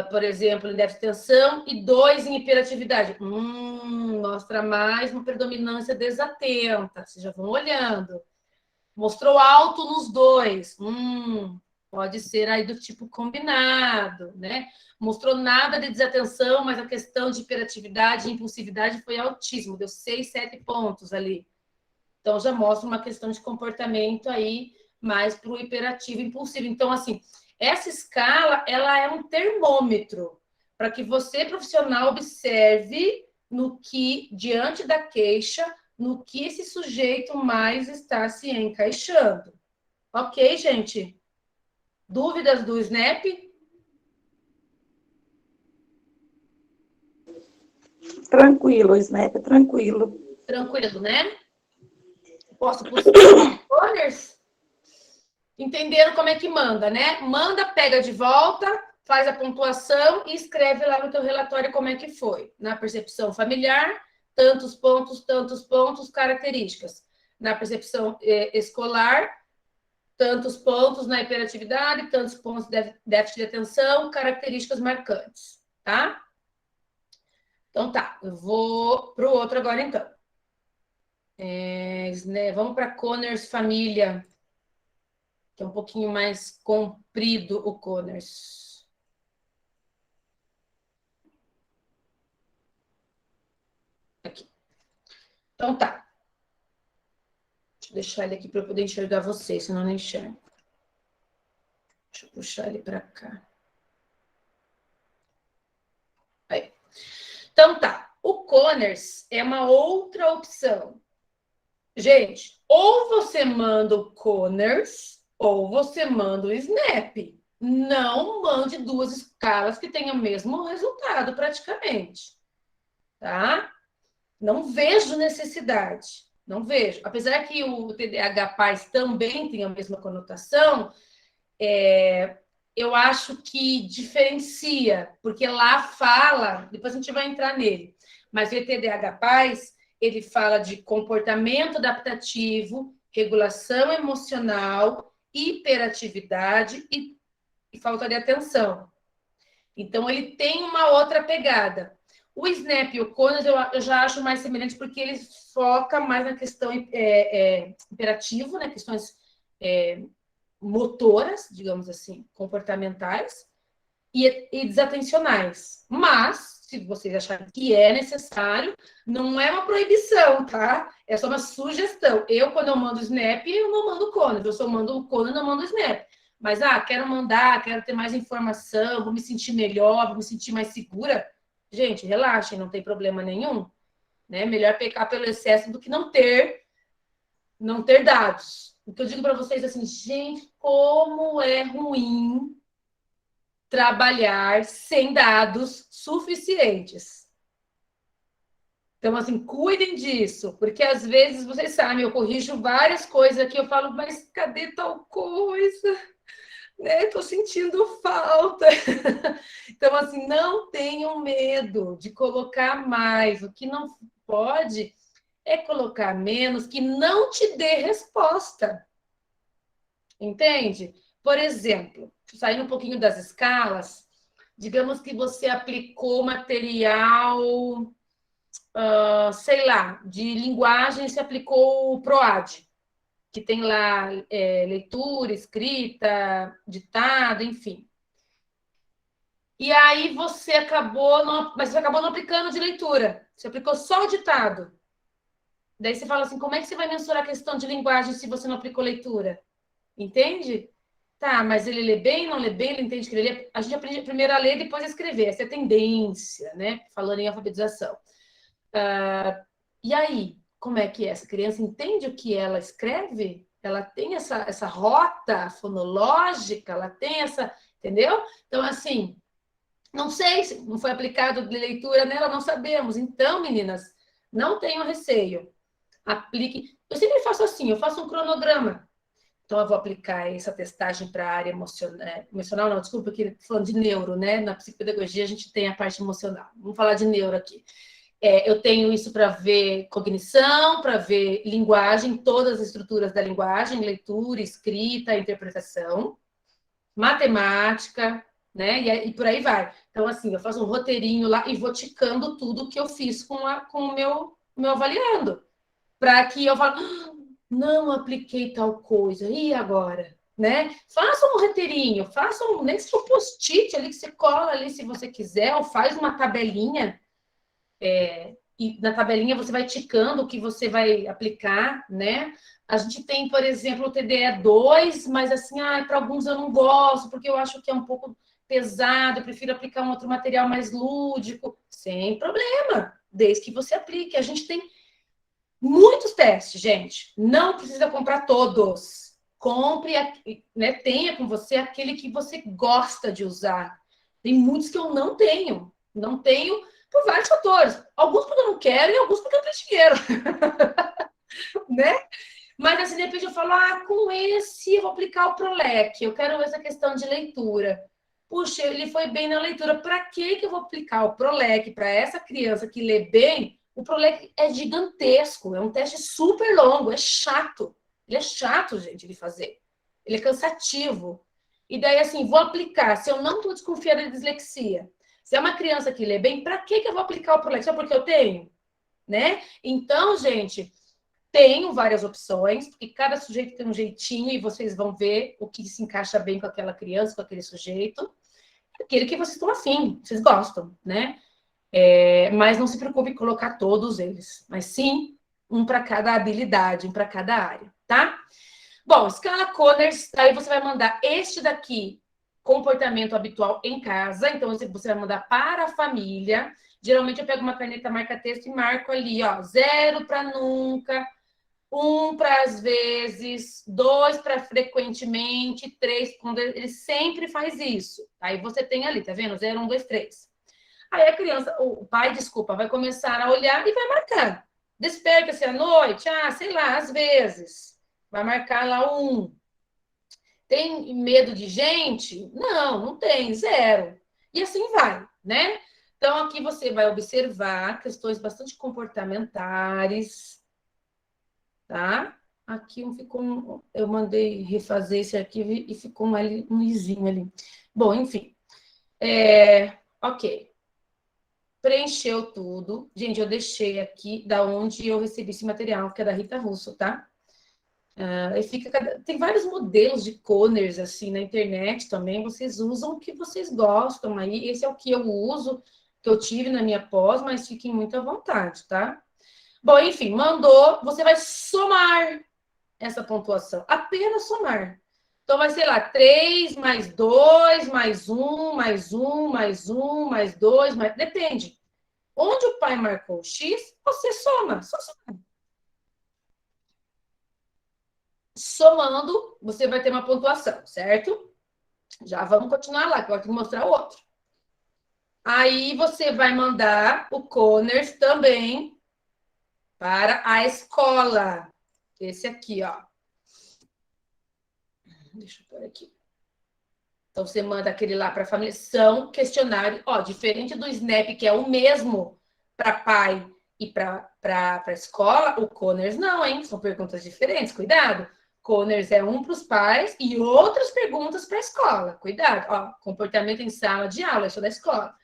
por exemplo, em déficit de atenção e 2 em hiperatividade. Mostra mais uma predominância desatenta. Vocês já vão olhando. Mostrou alto nos 2. Pode ser aí do tipo combinado, né? Mostrou nada de desatenção, mas a questão de hiperatividade e impulsividade foi altíssimo. Deu 6, 7 pontos ali. Então, já mostra uma questão de comportamento aí mais para o hiperativo e impulsivo. Então, assim, essa escala, ela é um termômetro para que você, profissional, observe no que, diante da queixa, no que esse sujeito mais está se encaixando. Ok, gente? Dúvidas do SNAP? Tranquilo, Snap, tranquilo. Tranquilo, né? Posso puxar corners? Entenderam como é que manda, né? Manda, pega de volta, faz a pontuação e escreve lá no teu relatório como é que foi. Na percepção familiar, tantos pontos, características. Na percepção escolar, tantos pontos na hiperatividade, tantos pontos de déficit de atenção, características marcantes, tá? Então tá, eu vou para o outro agora então. Vamos para Conners Família, que é um pouquinho mais comprido o Conners. Aqui. Então tá. Deixa eu deixar ele aqui para eu poder enxergar vocês, senão eu não enxergo. Deixa eu puxar ele para cá. Aí. Então tá. O Conners é uma outra opção. Gente, ou você manda o Conners, ou você manda o Snap. Não mande duas escalas que tenham o mesmo resultado, praticamente. Tá? Não vejo necessidade. Não vejo. Apesar que o TDAH PAS também tem a mesma conotação, eu acho que diferencia, porque lá fala, depois a gente vai entrar nele, mas o TDAH PAS, ele fala de comportamento adaptativo, regulação emocional, hiperatividade e falta de atenção. Então, ele tem uma outra pegada. O Snap e o Conners eu já acho mais semelhante porque ele foca mais na questão imperativa, né? Questões motoras, digamos assim, comportamentais e desatencionais. Mas, se vocês acharem que é necessário, não é uma proibição, tá? É só uma sugestão. Quando eu mando o Snap, eu não mando o Conners. Eu só mando o Conners, não mando o Snap. Mas, quero mandar, quero ter mais informação, vou me sentir melhor, vou me sentir mais segura. Gente, relaxem, não tem problema nenhum. Né? Melhor pecar pelo excesso do que não ter dados. O que eu digo para vocês assim, gente, como é ruim trabalhar sem dados suficientes. Então, assim, cuidem disso, porque às vezes, vocês sabem, eu corrijo várias coisas aqui, eu falo, mas cadê tal coisa? Né? Estou sentindo falta. Então, assim, não tenham medo de colocar mais. O que não pode é colocar menos que não te dê resposta. Entende? Por exemplo, saindo um pouquinho das escalas, digamos que você aplicou material, sei lá, de linguagem, você aplicou o PROAD, que tem lá leitura, escrita, ditado, enfim. E aí você acabou não aplicando de leitura. Você aplicou só o ditado. Daí você fala assim, como é que você vai mensurar a questão de linguagem se você não aplicou leitura? Entende? Tá, mas ele lê bem, não lê bem, ele entende que ele lê. A gente aprende primeiro a ler, depois a escrever. Essa é a tendência, né? Falando em alfabetização. E aí, como é que é? Essa criança entende o que ela escreve? Ela tem essa rota fonológica? Ela tem essa... Entendeu? Então, assim, não sei se não foi aplicado de leitura nela, não sabemos. Então, meninas, não tenham receio. Aplique. Eu sempre faço assim, eu faço um cronograma. Então, eu vou aplicar essa testagem para a área emocional, não, desculpa, porque falando de neuro, né? Na psicopedagogia a gente tem a parte emocional. Vamos falar de neuro aqui. Eu tenho isso para ver cognição, para ver linguagem, todas as estruturas da linguagem, leitura, escrita, interpretação, matemática, né? E por aí vai. Então, assim, eu faço um roteirinho lá e vou ticando tudo que eu fiz com o meu avaliando. Para que eu fale, não apliquei tal coisa, e agora? Né? Faça um roteirinho, nem que seja um post-it ali que você cola ali se você quiser, ou faz uma tabelinha, e na tabelinha você vai ticando o que você vai aplicar, né? A gente tem, por exemplo, o TDE2, mas assim, para alguns eu não gosto, porque eu acho que é um pouco pesado, eu prefiro aplicar um outro material mais lúdico, sem problema, desde que você aplique. A gente tem muitos testes, gente. Não precisa comprar todos. Compre, né, tenha com você aquele que você gosta de usar. Tem muitos que eu não tenho. Não tenho por vários fatores. Alguns porque eu não quero e alguns porque eu tenho dinheiro. Né? Mas assim, de repente eu falo, com esse eu vou aplicar o PROLEC. Eu quero essa questão de leitura. Puxa, ele foi bem na leitura. Para que eu vou aplicar o PROLEC para essa criança que lê bem? O PROLEC é gigantesco, é um teste super longo, é chato. Ele é chato, gente, de fazer. Ele é cansativo. E daí, assim, vou aplicar. Se eu não estou desconfiada de dislexia, se é uma criança que lê bem, para que eu vou aplicar o PROLEC? Só porque eu tenho? Né? Então, gente, tenho várias opções, porque cada sujeito tem um jeitinho e vocês vão ver o que se encaixa bem com aquela criança, com aquele sujeito. Aquele que vocês estão afim, vocês gostam, né? Mas não se preocupe em colocar todos eles, mas sim um para cada habilidade, um para cada área, tá? Bom, escala Conners, aí você vai mandar este daqui, comportamento habitual em casa, então você vai mandar para a família. Geralmente eu pego uma caneta marca-texto e marco ali, ó, 0 para nunca, 1 para às vezes, 2 para frequentemente, 3 quando ele sempre faz isso. Aí você tem ali, tá vendo? 0, 1, 2, 3. Aí a criança, o pai, desculpa, vai começar a olhar e vai marcar. Desperta-se à noite? Sei lá, às vezes. Vai marcar lá 1. Tem medo de gente? Não, não tem, 0. E assim vai, né? Então, aqui você vai observar questões bastante comportamentais, tá? Aqui ficou eu mandei refazer esse arquivo e ficou um izinho ali. Bom, enfim. Ok. Preencheu tudo. Gente, eu deixei aqui da onde eu recebi esse material, que é da Rita Russo, tá? Tem vários modelos de Conners, assim, na internet também. Vocês usam o que vocês gostam aí. Esse é o que eu uso, que eu tive na minha pós, mas fiquem muito à vontade, tá? Bom, enfim, mandou. Você vai somar essa pontuação. Apenas somar. Então, vai ser lá, 3 mais 2, mais 1, mais 1, mais 1, mais 2, mais... Depende. Onde o pai marcou X, você soma. Só soma. Somando, você vai ter uma pontuação, certo? Já vamos continuar lá, que eu vou te mostrar o outro. Aí, você vai mandar o Conners também para a escola. Esse aqui, ó. Deixa eu pôr aqui. Então, você manda aquele lá para a família. São questionários, ó, diferente do SNAP, que é o mesmo para pai e para a escola, o Conners não, hein? São perguntas diferentes, cuidado. Conners é um para os pais e outras perguntas para a escola. Cuidado, ó, comportamento em sala de aula, isso é da escola.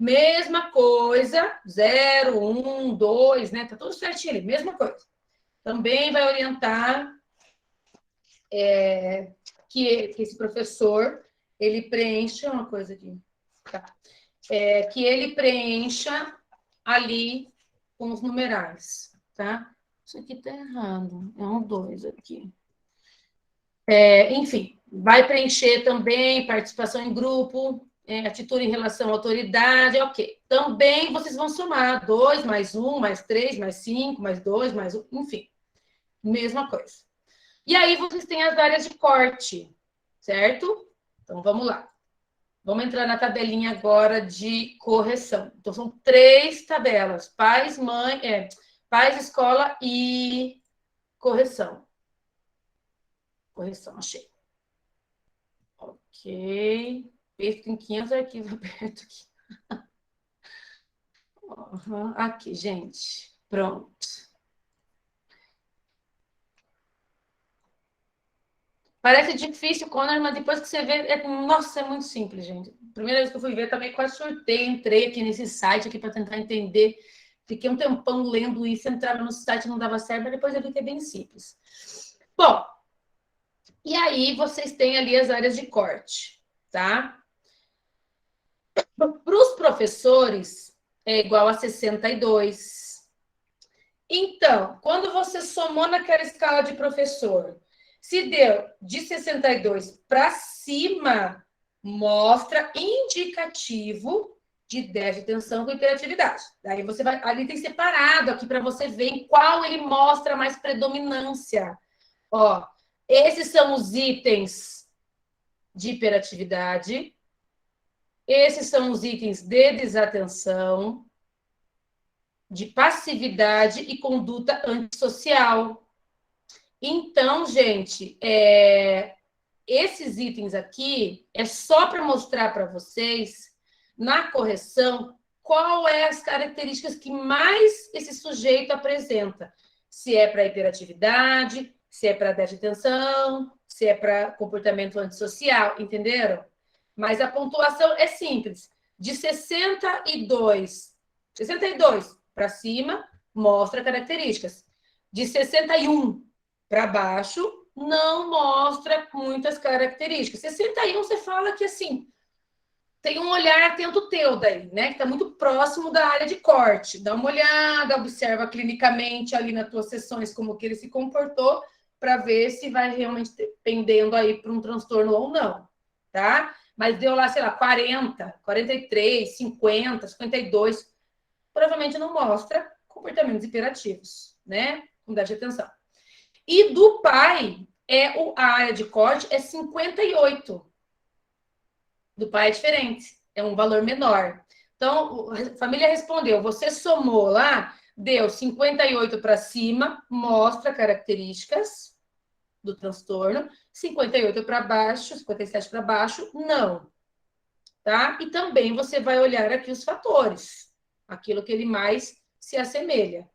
Mesma coisa, 0, 1, 2, né? Tá tudo certinho ali, mesma coisa. Também vai orientar que esse professor, ele preencha uma coisa aqui, tá? Que ele preencha ali com os numerais, tá? Isso aqui tá errado, é um 2 aqui. Enfim, vai preencher também participação em grupo, atitude em relação à autoridade, ok. Também vocês vão somar 2 mais 1, mais 3, mais 5, mais 2, mais 1, enfim, mesma coisa. E aí vocês têm as áreas de corte, certo? Então, vamos lá. Vamos entrar na tabelinha agora de correção. Então, são 3 tabelas. Pais, pais, escola e correção. Correção, achei. Ok. Tem 500 arquivos abertos aqui. Aqui, gente. Pronto. Parece difícil, Connor, mas depois que você vê, nossa, é muito simples, gente. Primeira vez que eu fui ver, também quase surtei, entrei aqui nesse site aqui para tentar entender. Fiquei um tempão lendo isso, entrava no site, não dava certo, mas depois eu vi que é bem simples. Bom, e aí vocês têm ali as áreas de corte, tá? Para os professores, é igual a 62. Então, quando você somou naquela escala de professor, se deu de 62 para cima, mostra indicativo de déficit de atenção com hiperatividade. Daí você vai, ali tem separado aqui para você ver em qual ele mostra mais predominância. Ó, esses são os itens de hiperatividade. Esses são os itens de desatenção, de passividade e conduta antissocial. Então, gente, esses itens aqui é só para mostrar para vocês, na correção, qual é as características que mais esse sujeito apresenta. Se é para hiperatividade, se é para déficit de atenção, se é para comportamento antissocial, entenderam? Mas a pontuação é simples. De 62 para cima, mostra características. De 61 para baixo, não mostra muitas características. 61, você fala que, assim, tem um olhar atento teu daí, né? Que está muito próximo da área de corte. Dá uma olhada, observa clinicamente ali nas tuas sessões como que ele se comportou, para ver se vai realmente pendendo aí para um transtorno ou não, tá? Mas deu lá, sei lá, 40, 43, 50, 52, provavelmente não mostra comportamentos hiperativos, né? Com déficit de atenção. E do pai, a área de corte é 58. Do pai é diferente, é um valor menor. Então, a família respondeu, você somou lá, deu 58 para cima, mostra características do transtorno, 58 para baixo, 57 para baixo, não. Tá? E também você vai olhar aqui os fatores, aquilo que ele mais se assemelha,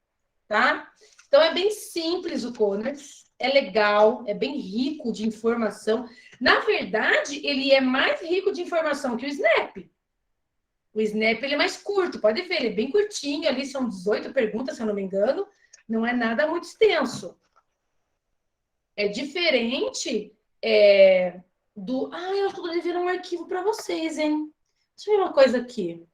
tá? Então, é bem simples o Conners, é legal, é bem rico de informação. Na verdade, ele é mais rico de informação que o SNAP. O SNAP, ele é mais curto, pode ver, ele é bem curtinho, ali são 18 perguntas, se eu não me engano, não é nada muito extenso. É diferente do... eu acho que eu devia um arquivo para vocês, hein? Deixa eu ver uma coisa aqui.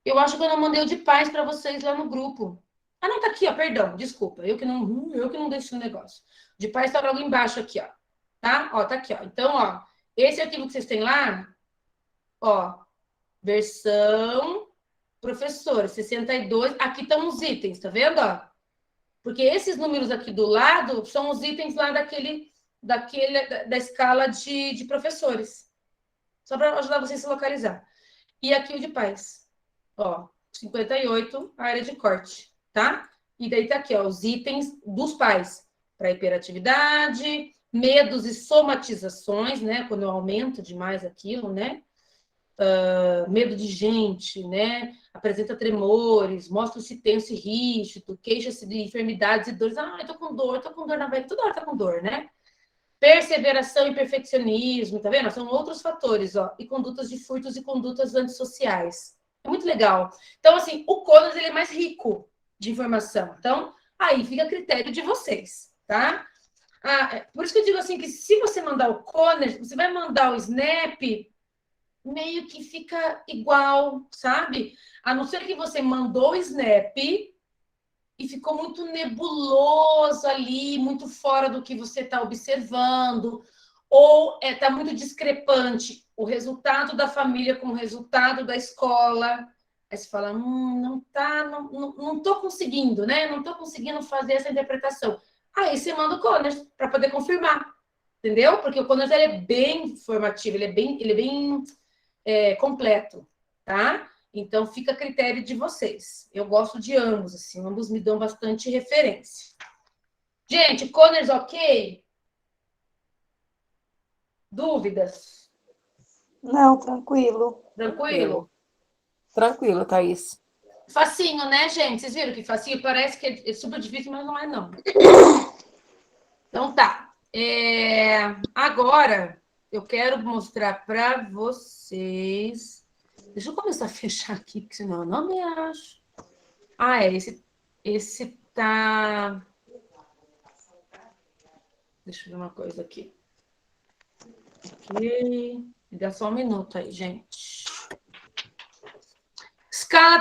Eu acho que eu não mandei o de paz para vocês lá no grupo. Ah, não, tá aqui, ó, perdão, desculpa. Eu que não deixei o negócio. De paz tá logo embaixo aqui, ó. Tá? Ó, tá aqui, ó. Então, ó, esse arquivo que vocês têm lá, ó, versão professor, 62. Aqui estão os itens, tá vendo, ó? Porque esses números aqui do lado são os itens lá da escala de professores. Só para ajudar vocês a se localizar. E aqui o de pais. Ó, 58, a área de corte, tá? E daí tá aqui, ó, os itens dos pais. Para hiperatividade, medos e somatizações, né? Quando eu aumento demais aquilo, né? Medo de gente, né? Apresenta tremores, mostra-se tenso e rígido, queixa-se de enfermidades e dores. Ah, tô com dor na barriga, toda hora tá com dor, né? Perseveração e perfeccionismo, tá vendo? São outros fatores, ó. E condutas de furtos e condutas antissociais. É muito legal. Então, assim, o Conas, ele é mais rico de informação. Então, aí fica a critério de vocês, tá? Por isso que eu digo assim, que se você mandar o Conas, você vai mandar o Snap, meio que fica igual, sabe? A não ser que você mandou o Snap e ficou muito nebuloso ali, muito fora do que você está observando, ou está muito discrepante o resultado da família com o resultado da escola. Aí você fala, não estou conseguindo, né? Não estou conseguindo fazer essa interpretação. Aí você manda o Conners para poder confirmar, entendeu? Porque o Conners ele é bem informativo, ele é bem completo, tá? Então, fica a critério de vocês. Eu gosto de ambos, assim, ambos me dão bastante referência. Gente, Conners ok? Dúvidas? Não, tranquilo. Tranquilo? Tranquilo, Thaís. Facinho, né, gente? Vocês viram que facinho? Parece que é super difícil, mas não é, não. Então, tá. Agora, eu quero mostrar para vocês... Deixa eu começar a fechar aqui, porque senão eu não me acho. Esse tá... Deixa eu ver uma coisa aqui. Ok. Me dá só um minuto aí, gente. Escala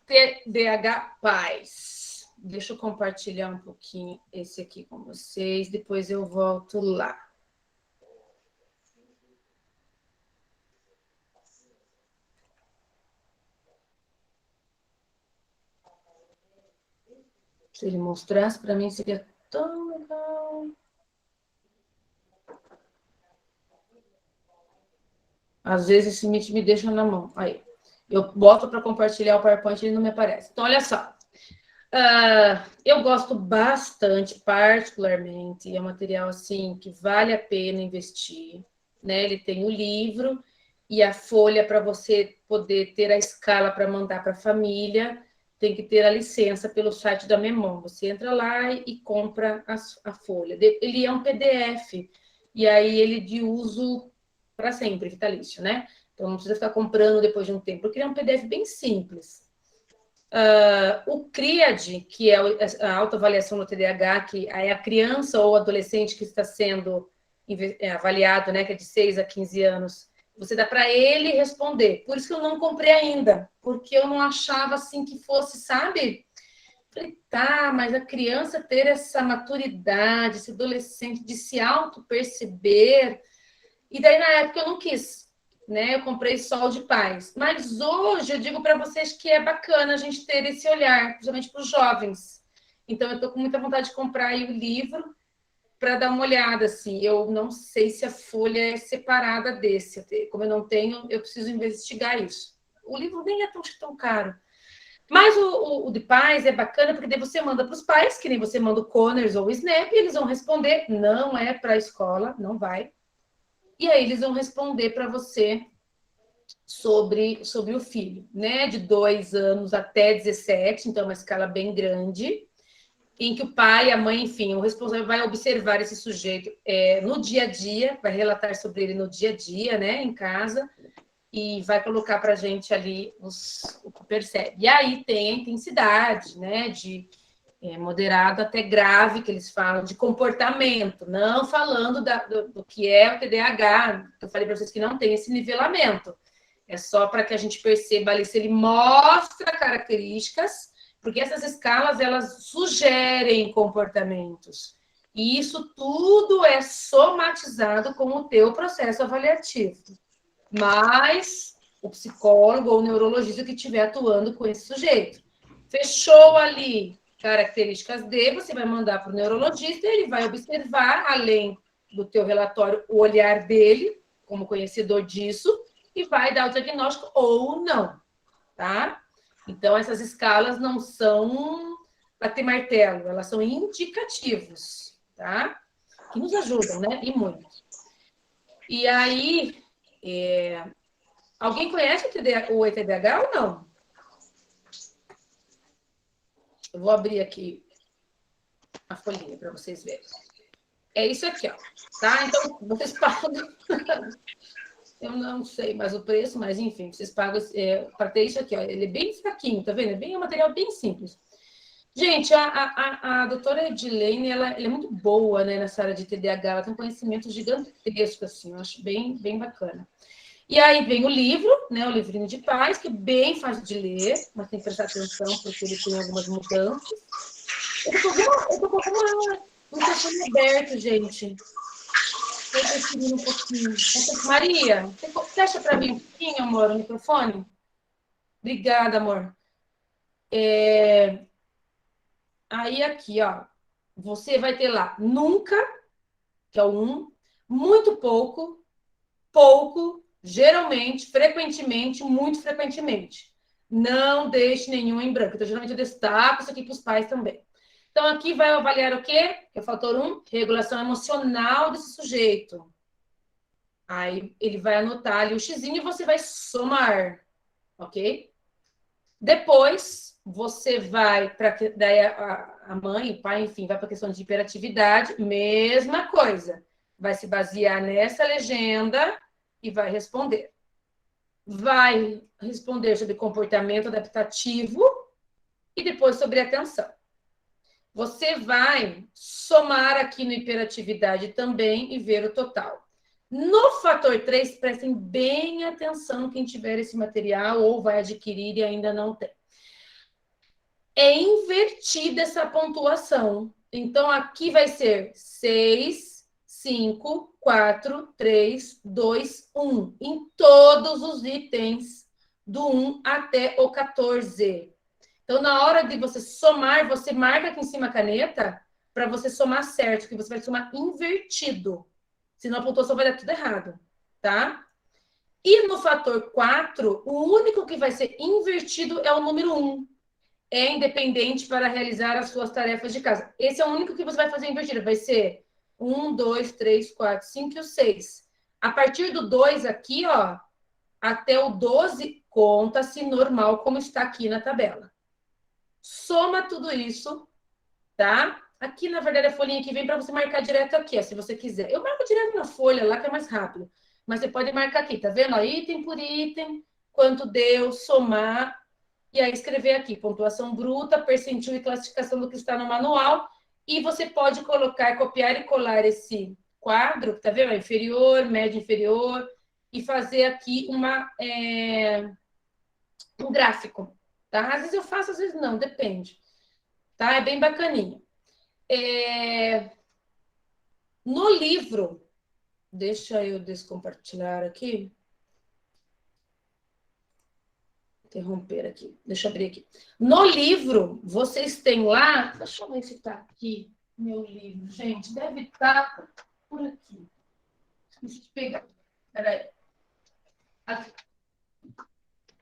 TDAH Paz. Deixa eu compartilhar um pouquinho esse aqui com vocês, depois eu volto lá. Se ele mostrasse para mim, seria tão legal. Às vezes esse Meet me deixa na mão. Aí, eu boto para compartilhar o PowerPoint e ele não me aparece. Então, olha só. Eu gosto bastante, particularmente, é um material assim que vale a pena investir, né? Ele tem o livro e a folha para você poder ter a escala para mandar para a família. Tem que ter a licença pelo site da Memon. Você entra lá e compra a folha. Ele é um PDF, e aí ele de uso para sempre, vitalício, né? Então não precisa ficar comprando depois de um tempo, porque ele é um PDF bem simples. O CRIAD, que é a autoavaliação no TDAH, que é a criança ou adolescente que está sendo avaliado, né, que é de 6 a 15 anos, você dá para ele responder. Por isso que eu não comprei ainda, porque eu não achava assim que fosse, sabe? Falei, tá, mas a criança ter essa maturidade, esse adolescente de se auto-perceber. E daí, na época, eu não quis, né? Eu comprei só o de pais. Mas hoje eu digo para vocês que é bacana a gente ter esse olhar, principalmente para os jovens. Então, eu estou com muita vontade de comprar aí o livro para dar uma olhada, assim. Eu não sei se a folha é separada desse. Como eu não tenho, eu preciso investigar isso. O livro nem é tão caro. Mas o de pais é bacana, porque daí você manda para os pais, que nem você manda o Conners ou o Snap, e eles vão responder, não é para a escola, não vai. E aí eles vão responder para você sobre o filho, né? De 2 anos até 17, então é uma escala bem grande, em que o pai, a mãe, enfim, o responsável vai observar esse sujeito no dia a dia, vai relatar sobre ele no dia a dia, né, em casa, e vai colocar para a gente ali o que percebe. E aí tem a intensidade, né, de moderado até grave, que eles falam, de comportamento, não falando do que é o TDAH, que eu falei para vocês que não tem esse nivelamento. É só para que a gente perceba ali se ele mostra características, porque essas escalas, elas sugerem comportamentos. E isso tudo é somatizado com o teu processo avaliativo. Mas o psicólogo ou o neurologista que estiver atuando com esse sujeito. Fechou ali características D, você vai mandar para o neurologista, ele vai observar, além do teu relatório, o olhar dele, como conhecedor disso, e vai dar o diagnóstico ou não, tá? Então, essas escalas não são bater martelo, elas são indicativos, tá? Que nos ajudam, né? E muito. E aí, alguém conhece o ETDH ou não? Eu vou abrir aqui a folhinha para vocês verem. É isso aqui, ó. Tá? Então, vocês pagam... Eu não sei mais o preço, mas enfim, vocês pagam para ter isso aqui, ó. Ele é bem fraquinho, tá vendo? É um material bem simples. Gente, a doutora Edilene, ela é muito boa, né, nessa área de TDAH, ela tem um conhecimento gigantesco, assim, eu acho bem, bem bacana. E aí vem o livro, né, o livrinho de paz, que é bem fácil de ler, mas tem que prestar atenção, porque ele tem algumas mudanças. Eu tô com um microfone aberto, gente. Estou percebendo um pouquinho. Maria, você fecha para mim um pouquinho, amor, o microfone? Obrigada, amor. Aí, aqui, ó, você vai ter lá nunca, que é o 1, muito pouco, pouco, geralmente, frequentemente, muito frequentemente. Não deixe nenhum em branco. Então, geralmente, eu destaco isso aqui para os pais também. Então, aqui vai avaliar o quê? Que é o fator 1, regulação emocional desse sujeito. Aí, ele vai anotar ali o xizinho e você vai somar, ok? Depois, você vai para... Daí, a mãe, o pai, enfim, vai para a questão de hiperatividade, mesma coisa. Vai se basear nessa legenda e vai responder. Vai responder sobre comportamento adaptativo e depois sobre atenção. Você vai somar aqui no hiperatividade também e ver o total. No fator 3, prestem bem atenção quem tiver esse material ou vai adquirir e ainda não tem. É invertida essa pontuação. Então, aqui vai ser 6, 5, 4, 3, 2, 1. Em todos os itens do 1 até o 14. Então, na hora de você somar, você marca aqui em cima a caneta para você somar certo, que você vai somar invertido. Senão a pontuação vai dar tudo errado, tá? E no fator 4, o único que vai ser invertido é o número 1. É independente para realizar as suas tarefas de casa. Esse é o único que você vai fazer invertido. Vai ser 1, 2, 3, 4, 5 e o 6. A partir do 2 aqui, ó, até o 12, conta-se normal, como está aqui na tabela. Soma tudo isso, tá? Aqui, na verdade, a folhinha que vem para você marcar direto aqui, ó, se você quiser. Eu marco direto na folha lá, que é mais rápido. Mas você pode marcar aqui, tá vendo? Ó, item por item, quanto deu, somar, e aí escrever aqui, pontuação bruta, percentil e classificação do que está no manual. E você pode colocar, copiar e colar esse quadro, tá vendo? Inferior, médio, inferior, e fazer aqui um gráfico, tá? Às vezes eu faço, às vezes não, depende. Tá? É bem bacaninho. No livro, deixa eu descompartilhar aqui. Interromper aqui, deixa eu abrir aqui. No livro, vocês têm lá... Deixa eu ver se está aqui, meu livro. Gente, deve estar por aqui. Deixa eu pegar. Peraí. Aqui.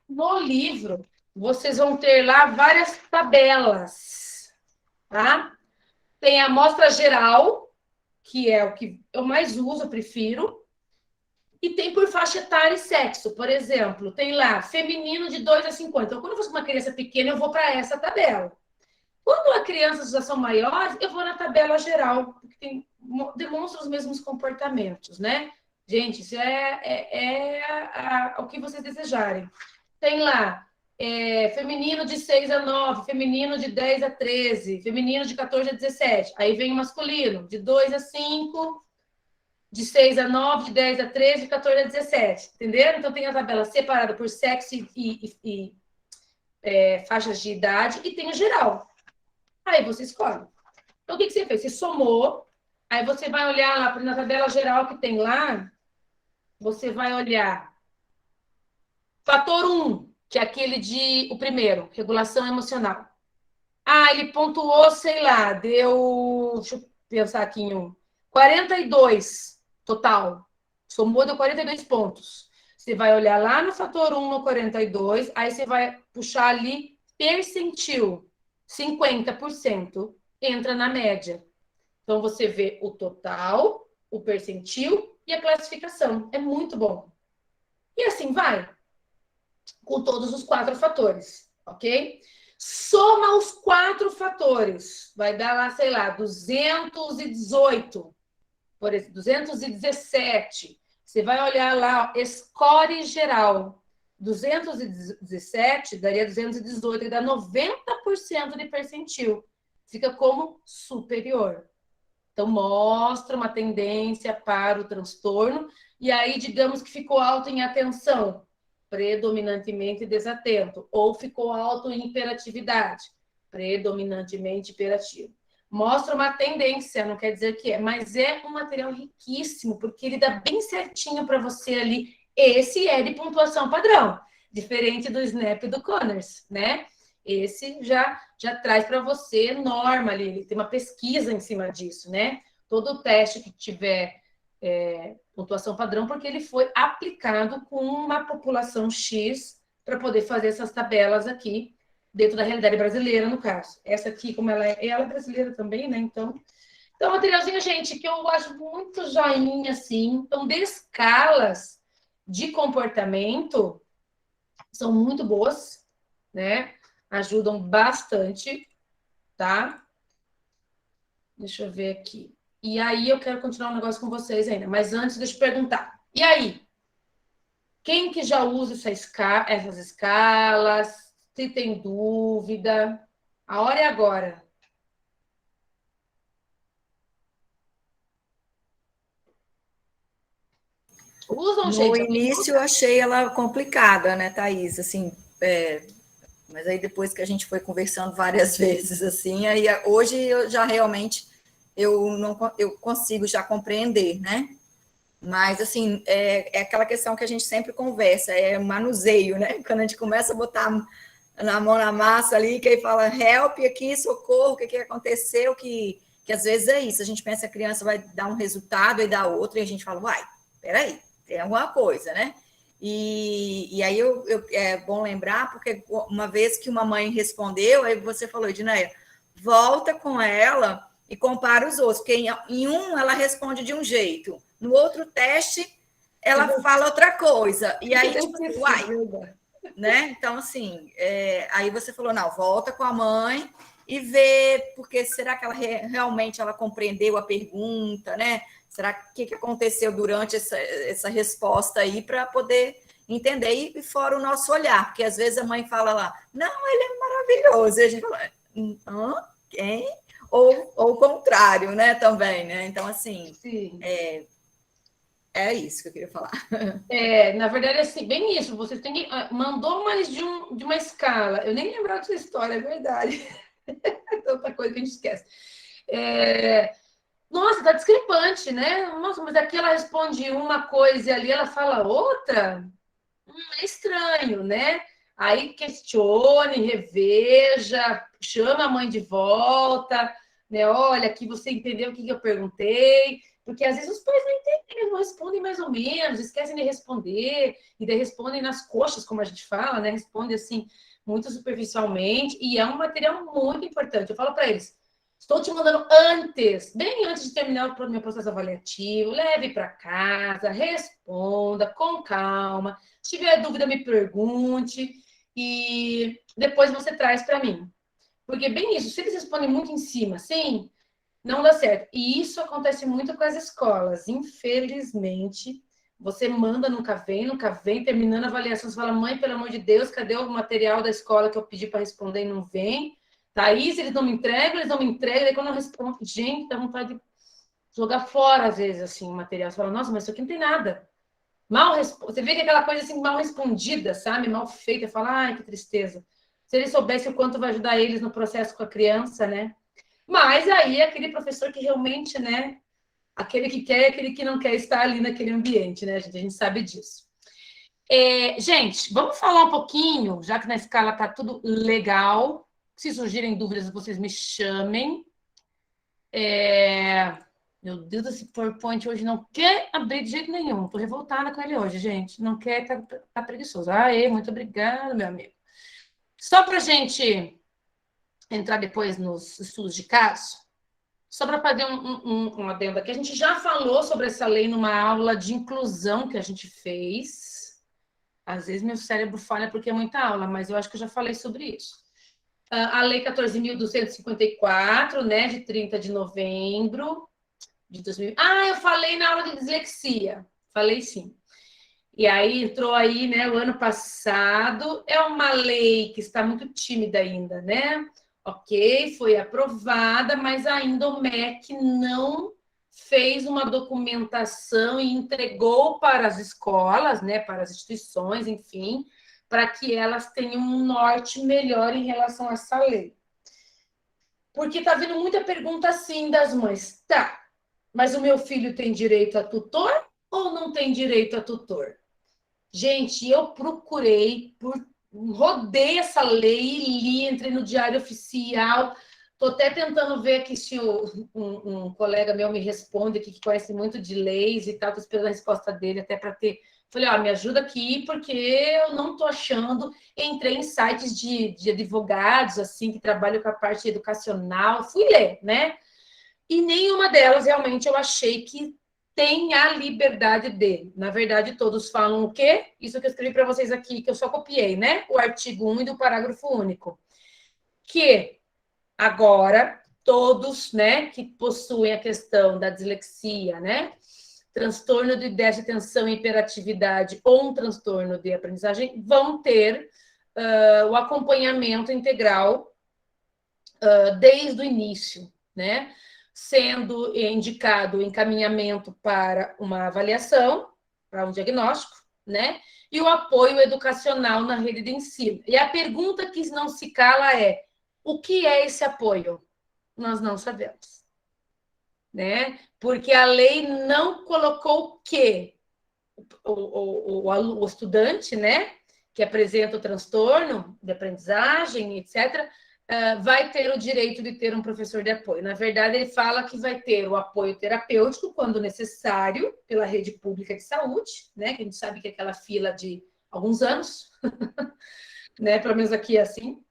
No livro, vocês vão ter lá várias tabelas, tá? Tem a amostra geral, que é o que eu mais uso, eu prefiro. E tem por faixa etária e sexo. Por exemplo, tem lá feminino de 2 a 50. Então, quando eu fosse uma criança pequena, eu vou para essa tabela. Quando as crianças já são maiores, eu vou na tabela geral, porque demonstra os mesmos comportamentos, né? Gente, isso é o que vocês desejarem. Tem lá feminino de 6 a 9, feminino de 10 a 13, feminino de 14 a 17. Aí vem o masculino, de 2 a 5, de 6 a 9, de 10 a 13, de 14 a 17. Entenderam? Então, tem a tabela separada por sexo e faixas de idade e tem o geral. Aí você escolhe. Então, o que você fez? Você somou, aí você vai olhar lá na tabela geral que tem lá, você vai olhar fator 1, que é aquele o primeiro, regulação emocional. Ah, ele pontuou, sei lá, deu, deixa eu pensar aqui em 42 total. Somou, deu 42 pontos. Você vai olhar lá no fator 1, no 42, aí você vai puxar ali percentil. 50% entra na média. Então, você vê o total, o percentil e a classificação. É muito bom. E assim vai, com todos os 4 fatores, ok? Soma os 4 fatores, vai dar lá, sei lá, 218, por exemplo, 217. Você vai olhar lá, ó, score geral. 217 daria 218, e dá 90% de percentil. Fica como superior. Então, mostra uma tendência para o transtorno, e aí, digamos que ficou alto em atenção, predominantemente desatento, ou ficou alto em hiperatividade, predominantemente hiperativo. Mostra uma tendência, não quer dizer que é, mas é um material riquíssimo, porque ele dá bem certinho para você ali. Esse é de pontuação padrão, diferente do Snap e do Conners, né? Esse já traz para você norma ali, ele tem uma pesquisa em cima disso, né? Todo teste que tiver pontuação padrão, porque ele foi aplicado com uma população X para poder fazer essas tabelas aqui, dentro da realidade brasileira, no caso. Essa aqui, como ela é brasileira também, né? Então, materialzinho, gente, que eu acho muito joinha, assim. Então, de escalas de comportamento, são muito boas, né? Ajudam bastante, tá? Deixa eu ver aqui. E aí, eu quero continuar um negócio com vocês ainda. Mas antes, deixa eu perguntar. E aí? Quem que já usa essas escalas? Se tem dúvida? A hora é agora. Usam, No gente? início eu achei ela complicada, né, Thaís? Assim, mas aí depois que a gente foi conversando várias vezes, assim, aí hoje eu já realmente eu consigo já compreender, né? Mas assim, é aquela questão que a gente sempre conversa, é manuseio, né? Quando a gente começa a botar na mão na massa ali, que aí fala help aqui, socorro, o que aconteceu, que às vezes é isso, a gente pensa que a criança vai dar um resultado e dá outro, e a gente fala, uai, peraí, tem alguma coisa, né? E aí é bom lembrar, porque uma vez que uma mãe respondeu, aí você falou, Edneia, volta com ela e compara os outros, porque em um ela responde de um jeito, no outro teste ela fala outra coisa, e aí, tipo assim, uai, né? Então, assim, aí você falou, não, volta com a mãe e vê, porque será que ela realmente ela compreendeu a pergunta, né? Será que aconteceu durante essa resposta aí para poder entender? E fora o nosso olhar, porque às vezes a mãe fala lá, não, ele é maravilhoso, e a gente fala, quem? Ou o contrário, né, também, né? Então, assim, Sim. É isso que eu queria falar. Na verdade, assim, bem isso. Você tem que... Mandou mais de uma escala. Eu nem lembrava dessa história, é verdade. Tanta coisa que a gente esquece. Nossa, tá discrepante, né? Nossa, mas aqui ela responde uma coisa e ali ela fala outra? É estranho, né? Aí questione, reveja, chama a mãe de volta, né? Olha, aqui você entendeu o que eu perguntei, porque às vezes os pais não entendem, eles não respondem mais ou menos, esquecem de responder, e daí respondem nas coxas, como a gente fala, né? Responde assim, muito superficialmente, e é um material muito importante. Eu falo para eles, estou te mandando antes, bem antes de terminar o meu processo avaliativo, leve para casa, responda com calma. Se tiver dúvida, me pergunte e depois você traz para mim. Porque bem isso, se eles respondem muito em cima, sim, não dá certo. E isso acontece muito com as escolas. Infelizmente, você manda, nunca vem, terminando a avaliação, você fala, mãe, pelo amor de Deus, cadê o material da escola que eu pedi para responder e não vem? Thaís, eles não me entregam, daí quando eu respondo, gente, dá vontade de jogar fora, às vezes, assim, o material. Você fala, nossa, mas isso aqui não tem nada. Você vê que é aquela coisa assim, mal respondida, sabe? Mal feita, fala, ai, que tristeza. Se eles soubessem o quanto vai ajudar eles no processo com a criança, né? Mas aí é aquele professor que realmente, né? Aquele que quer e aquele que não quer estar ali naquele ambiente, né? A gente sabe disso. Gente, vamos falar um pouquinho, já que na escala tá tudo legal. Se surgirem dúvidas, vocês me chamem. Meu Deus, esse PowerPoint hoje não quer abrir de jeito nenhum. Estou revoltada com ele hoje, gente. Não quer, tá preguiçoso. Muito obrigada, meu amigo. Só para a gente entrar depois nos estudos de caso, só para fazer um adendo aqui. A gente já falou sobre essa lei numa aula de inclusão que a gente fez. Às vezes meu cérebro falha porque é muita aula, mas eu acho que eu já falei sobre isso. A lei 14.254, né, de 30 de novembro de 2000. Ah, eu falei na aula de dislexia. Falei sim. E aí entrou aí, né, o ano passado. É uma lei que está muito tímida ainda, né? Ok, foi aprovada, mas ainda o MEC não fez uma documentação e entregou para as escolas, né, para as instituições, enfim, para que elas tenham um norte melhor em relação a essa lei. Porque está vindo muita pergunta assim das mães. Tá, mas o meu filho tem direito a tutor ou não tem direito a tutor? Gente, eu procurei, rodei essa lei e li, entrei no Diário Oficial. Estou até tentando ver aqui se um colega meu me responde aqui, que conhece muito de leis e tal. Estou esperando a resposta dele até para ter. Falei, me ajuda aqui, porque eu não estou achando. Entrei em sites de advogados, assim, que trabalham com a parte educacional. Fui ler, né? E nenhuma delas realmente eu achei que tem a liberdade dele. Na verdade, todos falam o quê? Isso que eu escrevi para vocês aqui, que eu só copiei, né? O artigo 1 e do parágrafo único. Que agora, todos, né, que possuem a questão da dislexia, né? Transtorno de déficit de atenção e hiperatividade ou um transtorno de aprendizagem, vão ter o acompanhamento integral desde o início, né? Sendo indicado o encaminhamento para uma avaliação, para um diagnóstico, né? E o apoio educacional na rede de ensino. E a pergunta que não se cala é: o que é esse apoio? Nós não sabemos, né? Porque a lei não colocou o quê? O estudante, né, que apresenta o transtorno de aprendizagem, etc., vai ter o direito de ter um professor de apoio. Na verdade, ele fala que vai ter o apoio terapêutico, quando necessário, pela rede pública de saúde, né? Que a gente sabe que é aquela fila de alguns anos, né? Pelo menos aqui é assim.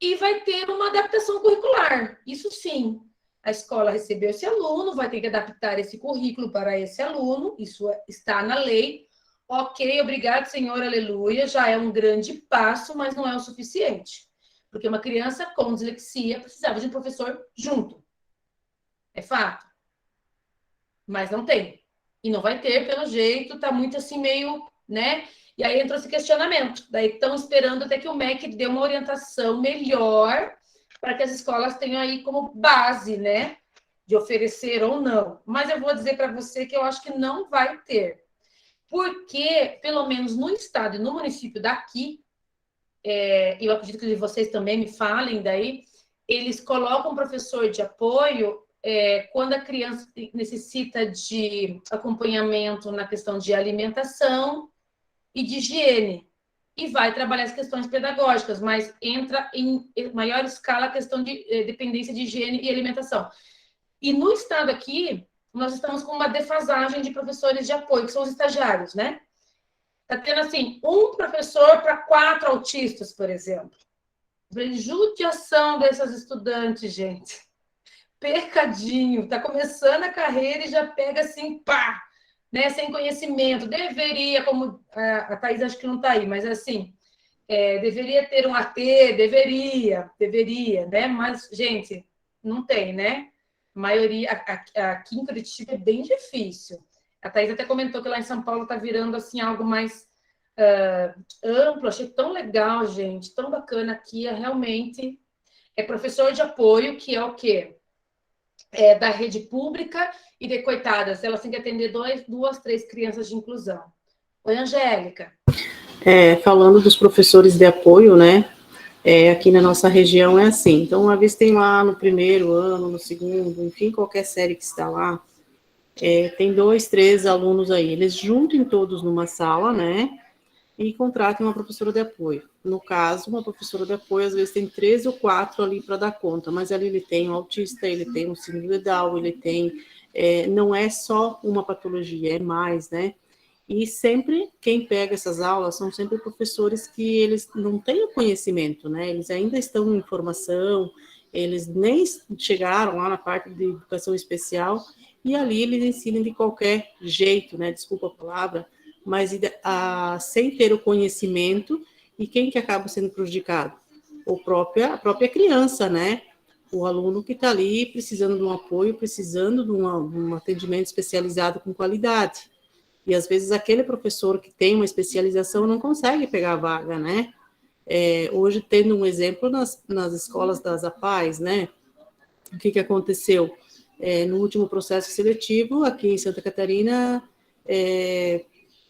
E vai ter uma adaptação curricular. Isso sim. A escola recebeu esse aluno, vai ter que adaptar esse currículo para esse aluno, isso está na lei. Ok, obrigado, Senhor, aleluia, já é um grande passo, mas não é o suficiente. Porque uma criança com dislexia precisava de um professor junto. É fato. Mas não tem. E não vai ter, pelo jeito, tá muito assim, meio, né? E aí entrou esse questionamento. Daí estão esperando até que o MEC dê uma orientação melhor para que as escolas tenham aí como base, né? De oferecer ou não. Mas eu vou dizer para você que eu acho que não vai ter. Porque, pelo menos no estado e no município daqui, eu acredito que vocês também me falem daí, eles colocam professor de apoio quando a criança necessita de acompanhamento na questão de alimentação e de higiene, e vai trabalhar as questões pedagógicas, mas entra em maior escala a questão de dependência de higiene e alimentação. E no estado aqui, nós estamos com uma defasagem de professores de apoio, que são os estagiários, né? Está tendo, assim, um professor para 4 autistas, por exemplo. Judiação dessas estudantes, gente. Pecadinho. Está começando a carreira e já pega assim, pá! Né? Sem conhecimento. Deveria, como a Thaís acho que não está aí, mas assim, deveria ter um AT, deveria, né? Mas, gente, não tem, né? A maioria, aqui em Curitiba é bem difícil. A Thaís até comentou que lá em São Paulo está virando assim algo mais amplo. Achei tão legal, gente, tão bacana aqui. Realmente é professor de apoio, que é o quê? É da rede pública e de coitadas. Elas têm que atender 2, 3 crianças de inclusão. Oi, Angélica. Falando dos professores de apoio, né? Aqui na nossa região é assim. Então, uma vez tem lá no primeiro ano, no segundo, enfim, qualquer série que está lá, tem 2, 3 alunos aí. Eles juntem todos numa sala, né? E contratem uma professora de apoio. No caso, uma professora de apoio, às vezes, tem 3 ou 4 ali para dar conta, mas ali ele tem um autista, ele tem um síndrome de Down, ele tem... não é só uma patologia, é mais, né? E sempre quem pega essas aulas são sempre professores que eles não têm o conhecimento, né? Eles ainda estão em formação, eles nem chegaram lá na parte de educação especial, e ali eles ensinam de qualquer jeito, né? Desculpa a palavra, mas sem ter o conhecimento, e quem que acaba sendo prejudicado? A própria criança, né? O aluno que está ali precisando de um apoio, precisando de um atendimento especializado com qualidade. E às vezes aquele professor que tem uma especialização não consegue pegar a vaga, né? Hoje, tendo um exemplo nas escolas das APAES, né? O que aconteceu? No último processo seletivo, aqui em Santa Catarina,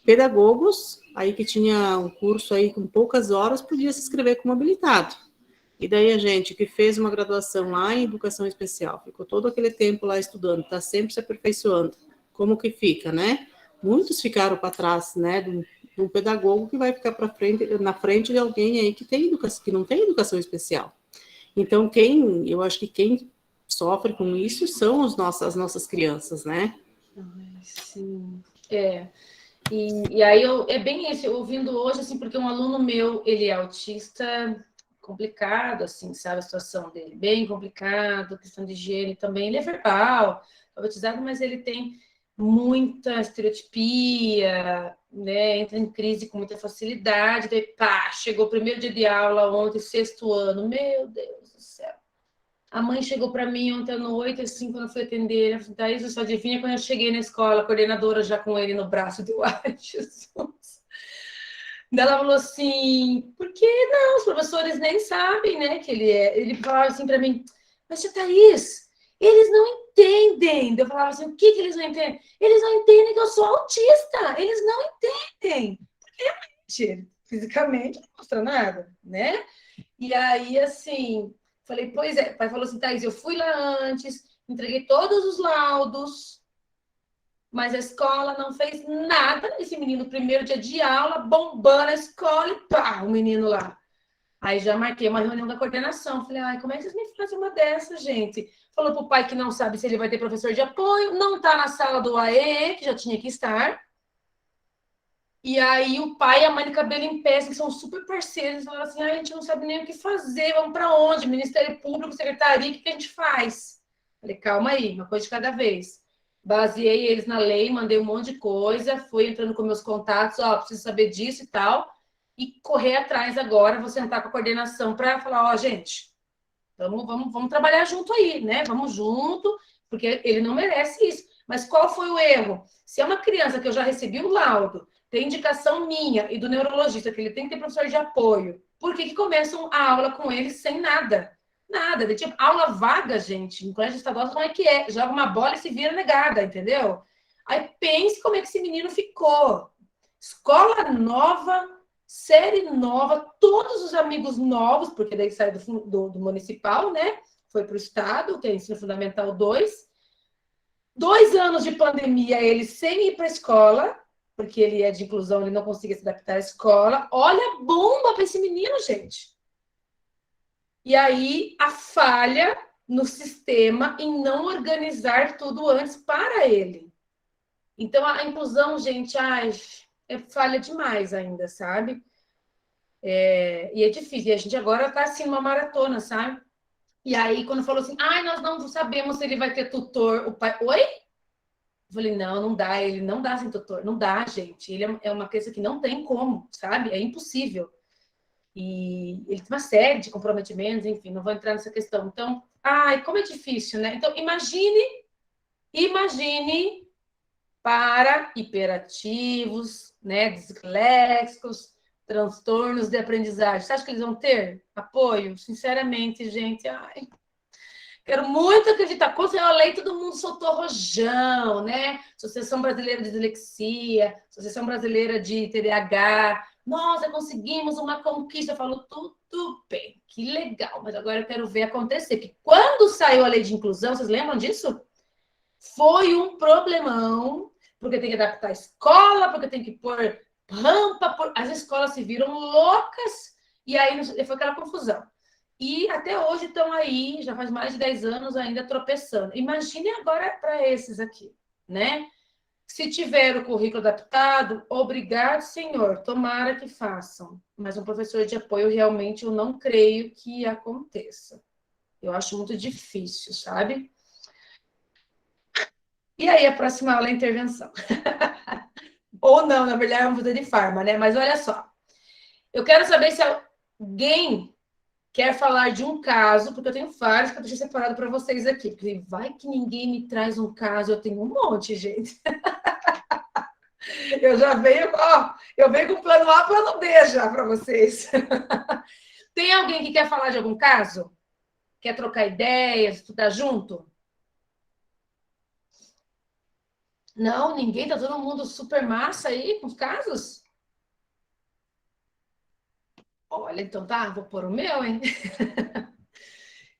pedagogos, aí que tinha um curso aí com poucas horas, podia se inscrever como habilitado. E daí a gente que fez uma graduação lá em educação especial, ficou todo aquele tempo lá estudando, está sempre se aperfeiçoando, como que fica, né? Muitos ficaram para trás, né, de um pedagogo que vai ficar na frente de alguém aí que não tem educação especial. Então, eu acho que quem sofre com isso são as nossas crianças, né? Sim, E aí, é bem isso, ouvindo hoje, assim, porque um aluno meu, ele é autista, complicado, assim, sabe, a situação dele, bem complicado, questão de higiene também, ele é verbal, alfabetizado, mas ele tem muita estereotipia, né, entra em crise com muita facilidade, daí pá, chegou o primeiro dia de aula ontem, 6º ano, meu Deus do céu. A mãe chegou para mim ontem à noite, assim, quando eu fui atender, ela falou, Thaís, você adivinha quando eu cheguei na escola, a coordenadora já com ele no braço, deu, ai, Jesus. Daí ela falou assim, por que não? Os professores nem sabem, né, que ele é. Ele falava assim para mim, mas tia Thaís, eles não entendem. Eu falava assim, o que eles não entendem? Eles não entendem que eu sou autista. Eles não entendem. Porque realmente, fisicamente, não mostra nada, né? E aí, assim, falei, pois é. O pai falou assim, Thaís, eu fui lá antes, entreguei todos os laudos, mas a escola não fez nada. Esse menino, primeiro dia de aula, bombando a escola e pá, o menino lá. Aí já marquei uma reunião da coordenação. Falei, ai, como é que vocês me fazem uma dessa, gente? Falou pro pai que não sabe se ele vai ter professor de apoio, não tá na sala do AE, que já tinha que estar. E aí o pai e a mãe de cabelo em pé, que são super parceiros, falaram assim, ai, a gente não sabe nem o que fazer, vamos para onde? Ministério Público, Secretaria, o que a gente faz? Falei, calma aí, uma coisa de cada vez. Baseei eles na lei, mandei um monte de coisa, fui entrando com meus contatos, preciso saber disso e tal, e correr atrás agora, vou sentar com a coordenação para falar, gente, vamos trabalhar junto aí, né? Vamos junto, porque ele não merece isso. Mas qual foi o erro? Se é uma criança que eu já recebi o laudo, tem indicação minha e do neurologista que ele tem que ter professor de apoio, por que começam a aula com ele sem nada? Nada, de tipo, aula vaga, gente, no colégio estadual, como é que é? Joga uma bola e se vira negada, entendeu? Aí pense como é que esse menino ficou. Escola nova, série nova, todos os amigos novos, porque daí sai do municipal, né? Foi para o estado, que é ensino fundamental 2. 2 anos de pandemia, ele sem ir para a escola, porque ele é de inclusão, ele não conseguia se adaptar à escola. Olha a bomba para esse menino, gente. E aí, a falha no sistema em não organizar tudo antes para ele. Então, a inclusão, gente, é falha demais ainda, sabe? E é difícil. E a gente agora está, assim, numa maratona, sabe? E aí, quando falou assim, nós não sabemos se ele vai ter tutor. O pai, oi? Eu falei, não dá, ele não dá sem tutor. Não dá, gente. Ele é uma criança que não tem como, sabe? É impossível. E ele tem uma série de comprometimentos, enfim, não vou entrar nessa questão. Então, como é difícil, né? Então, imagine para hiperativos, né, disléxicos, transtornos de aprendizagem. Você acha que eles vão ter apoio? Sinceramente, gente, quero muito acreditar. Quando eu leio, todo mundo soltou rojão, né? Associação Brasileira de Dislexia, Associação Brasileira de TDAH. Nossa, conseguimos uma conquista. Eu falo, tudo bem, que legal, mas agora eu quero ver acontecer. Porque quando saiu a lei de inclusão, vocês lembram disso? Foi um problemão, porque tem que adaptar a escola, porque tem que pôr rampa, as escolas se viram loucas, e aí foi aquela confusão. E até hoje estão aí, já faz mais de 10 anos, ainda tropeçando. Imagine agora para esses aqui, né? Se tiver o currículo adaptado, obrigado, senhor, tomara que façam. Mas um professor de apoio, realmente, eu não creio que aconteça. Eu acho muito difícil, sabe? E aí, a próxima aula é intervenção. Ou não, na verdade, é uma vida de farma, né? Mas olha só. Eu quero saber se alguém quer falar de um caso, porque eu tenho vários que eu deixei separado para vocês aqui. Porque vai que ninguém me traz um caso, eu tenho um monte, gente. Eu já venho, ó, eu venho com plano A, plano B já para vocês. Tem alguém que quer falar de algum caso? Quer trocar ideias, estudar junto? Não, ninguém, tá todo mundo super massa aí com os casos? Olha, então tá, vou pôr o meu, hein?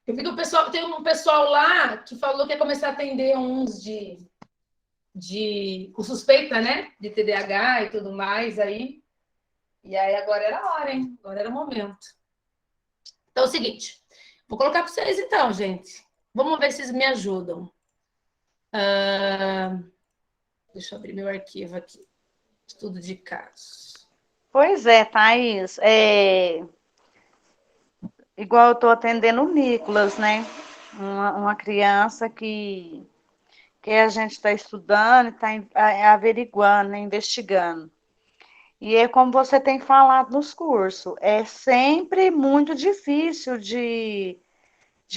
Eu vi que o pessoal, tem um pessoal lá que falou que ia começar a atender uns com suspeita, né? De TDAH e tudo mais aí. E aí agora era a hora, hein? Agora era o momento. Então é o seguinte, vou colocar para vocês então, gente. Vamos ver se vocês me ajudam. Deixa eu abrir meu arquivo aqui. Estudo de casos. Pois é, Thaís. Igual eu estou atendendo o Nicolas, né? Uma criança que a gente está estudando, está averiguando, né? Investigando. E é como você tem falado nos cursos, é sempre muito difícil de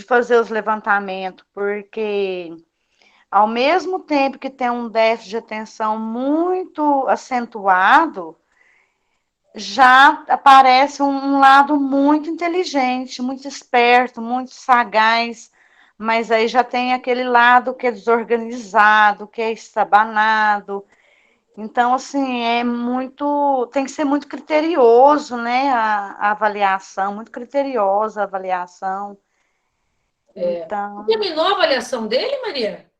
fazer os levantamentos, porque ao mesmo tempo que tem um déficit de atenção muito acentuado, já aparece um lado muito inteligente, muito esperto, muito sagaz, mas aí já tem aquele lado que é desorganizado, que é estabanado. Então, assim, tem que ser muito criterioso, né, a avaliação, muito criteriosa a avaliação. Então, Terminou a avaliação dele, Maria?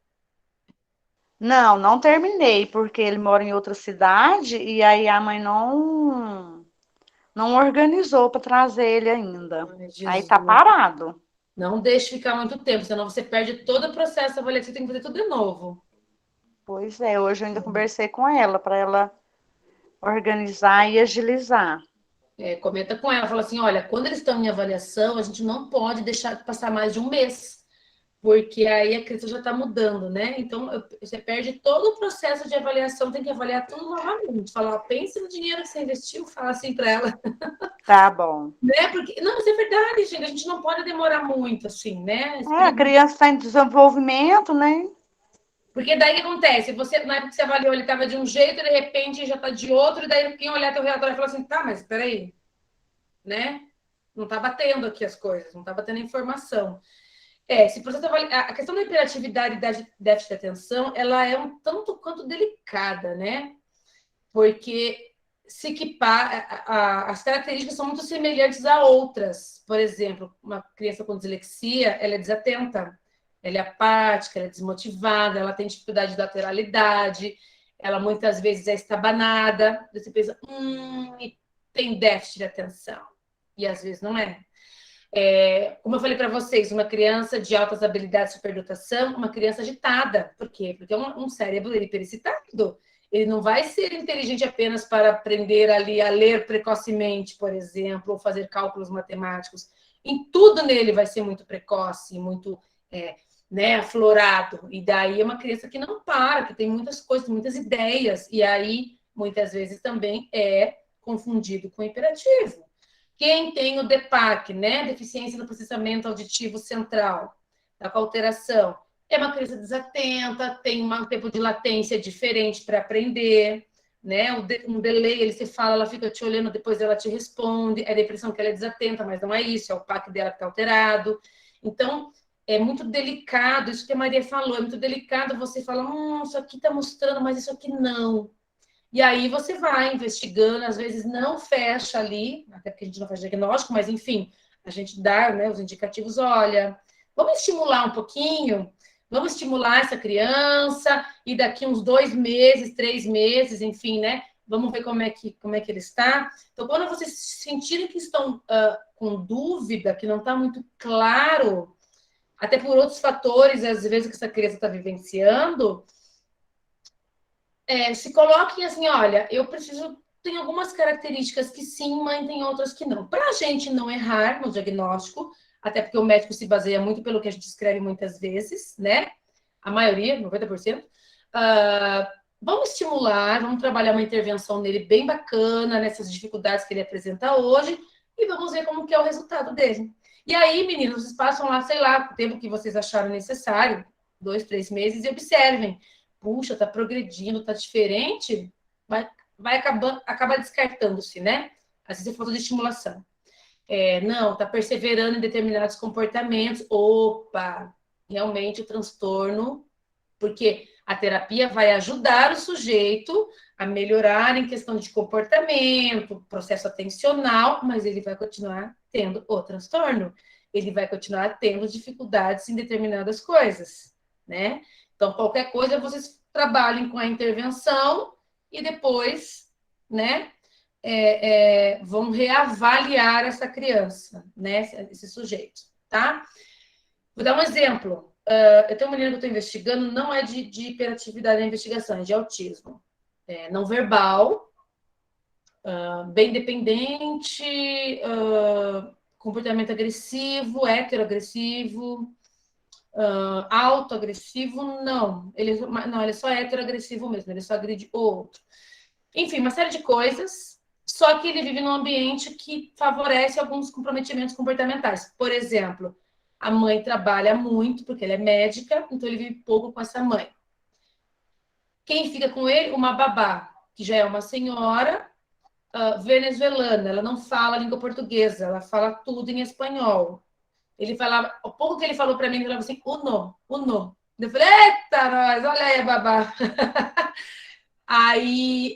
não terminei, porque ele mora em outra cidade e aí a mãe não organizou para trazer ele ainda. Ai, Aí Jesus. tá parado. Não deixe ficar muito tempo, senão você perde todo o processo avaliativo, você tem que fazer tudo de novo. Pois é, hoje eu ainda conversei com ela para ela organizar e agilizar. Comenta com ela, fala assim, olha, quando eles estão em avaliação, a gente não pode deixar de passar mais de um mês, porque aí a criança já está mudando, né? Então, você perde todo o processo de avaliação, tem que avaliar tudo novamente. Falar, pense no dinheiro que você investiu, fala assim para ela. Tá bom. Né? Porque, não, mas é verdade, gente, a gente não pode demorar muito, assim, né? A criança está em desenvolvimento, né? Porque daí o que acontece? Você, na época que você avaliou, ele estava de um jeito, de repente já está de outro, e daí quem olhar teu relatório vai falar assim, tá, mas peraí, né? Não está batendo aqui as coisas, não está batendo a informação. Se processo a questão da hiperatividade e da déficit de atenção, ela é um tanto quanto delicada, né? Porque se equipar, as características são muito semelhantes a outras. Por exemplo, uma criança com dislexia, ela é desatenta, ela é apática, ela é desmotivada, ela tem dificuldade de lateralidade, ela muitas vezes é estabanada. Você pensa, tem déficit de atenção. E às vezes não é. Como eu falei para vocês, uma criança de altas habilidades de superdotação, uma criança agitada. Por quê? Porque é um cérebro hiperexcitado. Ele não vai ser inteligente apenas para aprender ali a ler precocemente, por exemplo, ou fazer cálculos matemáticos. Em tudo nele vai ser muito precoce, muito aflorado. E daí é uma criança que não para, que tem muitas coisas, muitas ideias. E aí, muitas vezes, também é confundido com hiperativo. Quem tem o DEPAC, né? Deficiência no processamento auditivo central, tá com alteração, é uma criança desatenta, tem um tempo de latência diferente para aprender, né? Um delay, ele se fala, ela fica te olhando, depois ela te responde, é a depressão que ela é desatenta, mas não é isso, é o PAC dela que está alterado. Então, é muito delicado, isso que a Maria falou, é muito delicado você falar, isso aqui está mostrando, mas isso aqui não. E aí você vai investigando, às vezes não fecha ali, até porque a gente não faz diagnóstico, mas enfim, a gente dá, né, os indicativos, olha, vamos estimular um pouquinho, vamos estimular essa criança, e daqui uns 2 meses, 3 meses, enfim, né, vamos ver como é que ele está. Então, quando vocês sentirem que estão com dúvida, que não está muito claro, até por outros fatores, às vezes, que essa criança está vivenciando, se coloquem assim, olha, eu preciso... Tem algumas características que sim, mas tem outras que não. Para a gente não errar no diagnóstico, até porque o médico se baseia muito pelo que a gente escreve muitas vezes, né? A maioria, 90%. Vamos estimular, vamos trabalhar uma intervenção nele bem bacana, nessas dificuldades que ele apresenta hoje, e vamos ver como que é o resultado dele. E aí, meninos, vocês passam lá, sei lá, o tempo que vocês acharam necessário, 2, 3 meses, e observem. Puxa, tá progredindo, tá diferente, vai acabar descartando-se, né? Às vezes é falta de estimulação. Não, tá perseverando em determinados comportamentos. Opa, realmente o transtorno, porque a terapia vai ajudar o sujeito a melhorar em questão de comportamento, processo atencional, mas ele vai continuar tendo o transtorno. Ele vai continuar tendo dificuldades em determinadas coisas, né? Então, qualquer coisa, vocês trabalhem com a intervenção e depois, né, vão reavaliar essa criança, né, esse sujeito, tá? Vou dar um exemplo. Eu tenho uma menina que eu estou investigando, não é de hiperatividade na investigação, é de autismo. Não verbal, bem dependente, comportamento agressivo, heteroagressivo, autoagressivo, não. Ele é só heteroagressivo mesmo, ele só agride o outro. Enfim, uma série de coisas, só que ele vive num ambiente que favorece alguns comprometimentos comportamentais. Por exemplo, a mãe trabalha muito, porque ela é médica, então ele vive pouco com essa mãe. Quem fica com ele? Uma babá, que já é uma senhora venezuelana, ela não fala a língua portuguesa, ela fala tudo em espanhol. Ele falava, o pouco que ele falou para mim, ele falava assim, uno. Eu falei, eita, nós, olha aí a babá. Aí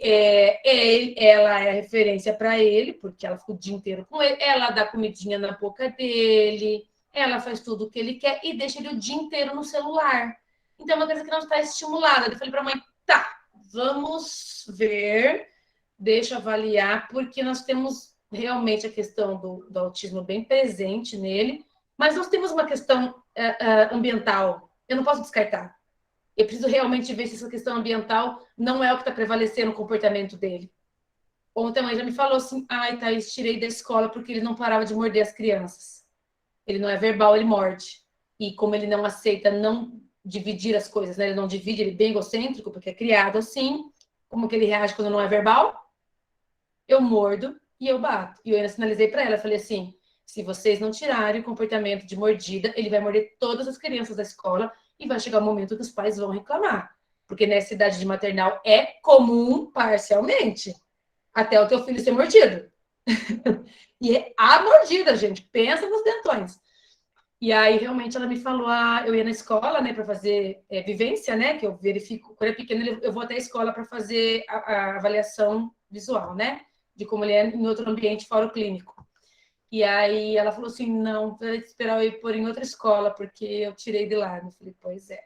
ela é referência para ele, porque ela fica o dia inteiro com ele, ela dá comidinha na boca dele, ela faz tudo o que ele quer e deixa ele o dia inteiro no celular. Então, é uma coisa que não está estimulada. Eu falei para a mãe, tá, vamos ver, deixa eu avaliar, porque nós temos realmente a questão do autismo bem presente nele, mas nós temos uma questão ambiental, eu não posso descartar. Eu preciso realmente ver se essa questão ambiental não é o que está prevalecendo no comportamento dele. Ontem a mãe já me falou assim, ai, Thaís, tirei da escola porque ele não parava de morder as crianças. Ele não é verbal, ele morde. E como ele não aceita não dividir as coisas, né? Ele não divide, ele é bem egocêntrico, porque é criado assim. Como que ele reage quando não é verbal? Eu mordo e eu bato. E eu ainda sinalizei para ela, falei assim, se vocês não tirarem o comportamento de mordida, ele vai morder todas as crianças da escola e vai chegar um momento que os pais vão reclamar. Porque nessa idade de maternal é comum, parcialmente, até o teu filho ser mordido. E é a mordida, gente. Pensa nos dentões. E aí, realmente, ela me falou, eu ia na escola, né, para fazer vivência, né, que eu verifico, quando é pequeno, eu vou até a escola para fazer a avaliação visual, né, de como ele é em outro ambiente fora o clínico. E aí ela falou assim, não, vou esperar eu ir pôr em outra escola, porque eu tirei de lá. Eu falei, pois é.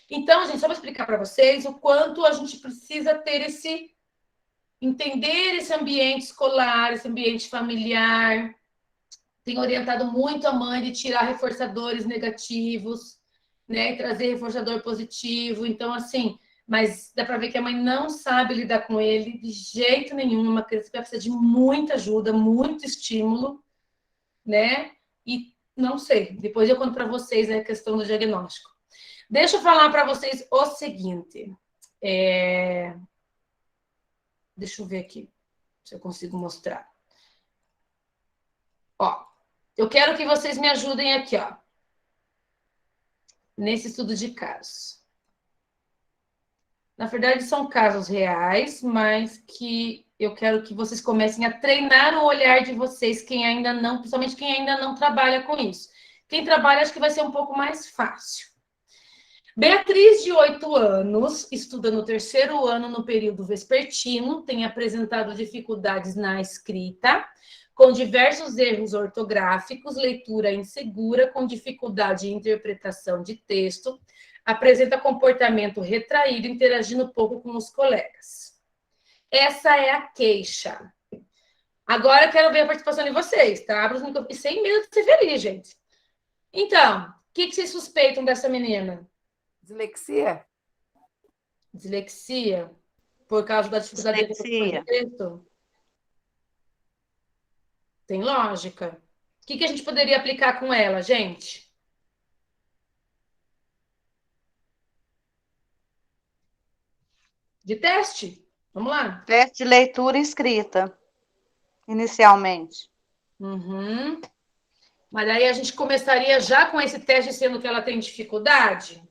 Então, gente, só vou explicar para vocês o quanto a gente precisa ter entender esse ambiente escolar, esse ambiente familiar. Tenho orientado muito a mãe de tirar reforçadores negativos, né, e trazer reforçador positivo. Então, assim, mas dá para ver que a mãe não sabe lidar com ele de jeito nenhum. Uma criança que vai precisar de muita ajuda, muito estímulo, né? E não sei, depois eu conto para vocês a questão do diagnóstico. Deixa eu falar para vocês o seguinte. Deixa eu ver aqui se eu consigo mostrar. Ó, eu quero que vocês me ajudem aqui, ó, nesse estudo de casos. Na verdade, são casos reais, mas que eu quero que vocês comecem a treinar o olhar de vocês, quem ainda não, principalmente quem ainda não trabalha com isso. Quem trabalha, acho que vai ser um pouco mais fácil. Beatriz, de 8 anos, estuda no 3º ano no período vespertino, tem apresentado dificuldades na escrita, com diversos erros ortográficos, leitura insegura, com dificuldade em interpretação de texto, apresenta comportamento retraído, interagindo pouco com os colegas. Essa é a queixa. Agora eu quero ver a participação de vocês, tá? Abra os microfones, sem medo de ser feliz, gente. Então, o que vocês suspeitam dessa menina? Dislexia? Dislexia? Por causa da dificuldade de execução Dislexia. de texto? Tem lógica. O que a gente poderia aplicar com ela, gente? De teste? Vamos lá. Teste de leitura e escrita, inicialmente. Uhum. Mas aí a gente começaria já com esse teste, sendo que ela tem dificuldade?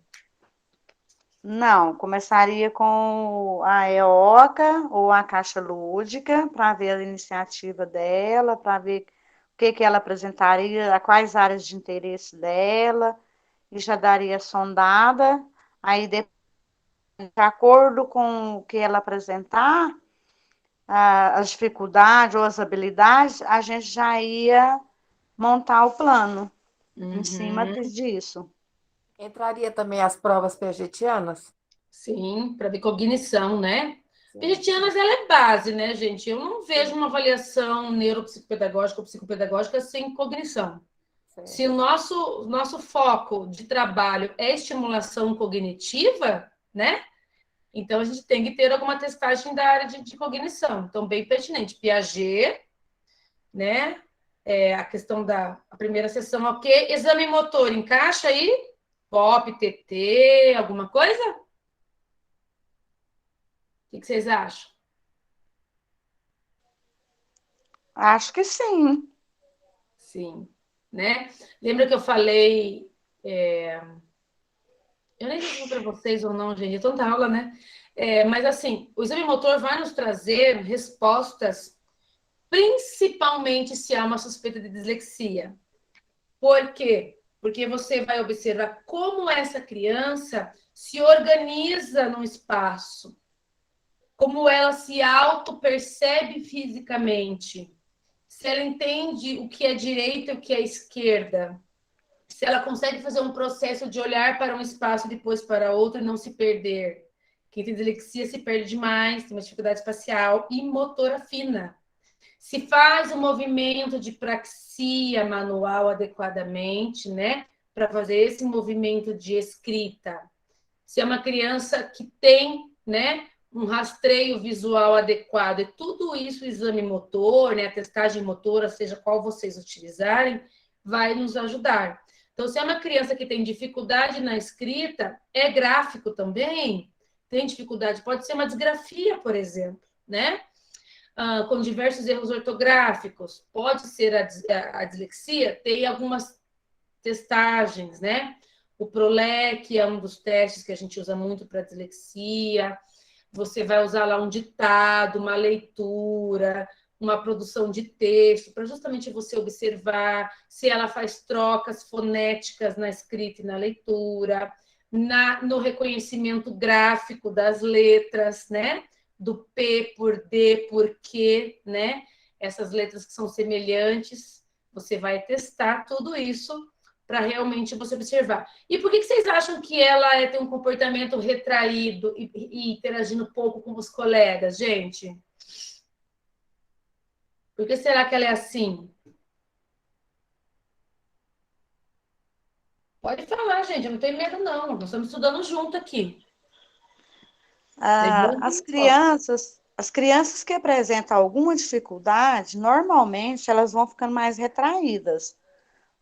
Não, começaria com a EOCA ou a Caixa Lúdica, para ver a iniciativa dela, para ver o que ela apresentaria, quais áreas de interesse dela, e já daria sondada. Aí, de acordo com o que ela apresentar, as dificuldades ou as habilidades, a gente já ia montar o plano em cima disso. Entraria também as provas piagetianas? Sim, para ver cognição, né? Sim. Piagetianas, ela é base, né, gente? Eu não vejo uma avaliação neuropsicopedagógica ou psicopedagógica sem cognição. Certo. Se o nosso foco de trabalho é estimulação cognitiva, né? Então, a gente tem que ter alguma testagem da área de cognição. Então, bem pertinente. Piaget, né? A questão a primeira sessão, ok. Exame motor, encaixa aí? POP, TT, alguma coisa? O que vocês acham? Acho que sim. Sim, né? Lembra que eu falei... Eu nem sei para vocês ou não, gente, é tanta aula, né? Mas, assim, o exame motor vai nos trazer respostas, principalmente se há uma suspeita de dislexia. Por quê? Porque você vai observar como essa criança se organiza no espaço, como ela se auto-percebe fisicamente, se ela entende o que é direita e o que é esquerda, se ela consegue fazer um processo de olhar para um espaço e depois para outro e não se perder. Quem tem dislexia se perde demais, tem uma dificuldade espacial e motora fina. Se faz um movimento de praxia manual adequadamente, né? Para fazer esse movimento de escrita. Se é uma criança que tem, né? Um rastreio visual adequado, e tudo isso, o exame motor, né? A testagem motora, seja qual vocês utilizarem, vai nos ajudar. Então, se é uma criança que tem dificuldade na escrita, é gráfico também, tem dificuldade, pode ser uma disgrafia, por exemplo, né? Com diversos erros ortográficos, pode ser a dislexia, tem algumas testagens, né? O PROLEC é um dos testes que a gente usa muito para dislexia. Você vai usar lá um ditado, uma leitura, uma produção de texto, para justamente você observar se ela faz trocas fonéticas na escrita e na leitura, no reconhecimento gráfico das letras, né? Do P por D por Q, né? Essas letras que são semelhantes, você vai testar tudo isso para realmente você observar. E por que vocês acham que ela tem um comportamento retraído e interagindo pouco com os colegas, gente? Por que será que ela é assim? Pode falar, gente, eu não tenho medo, não. Nós estamos estudando junto aqui. As crianças que apresentam alguma dificuldade, normalmente elas vão ficando mais retraídas,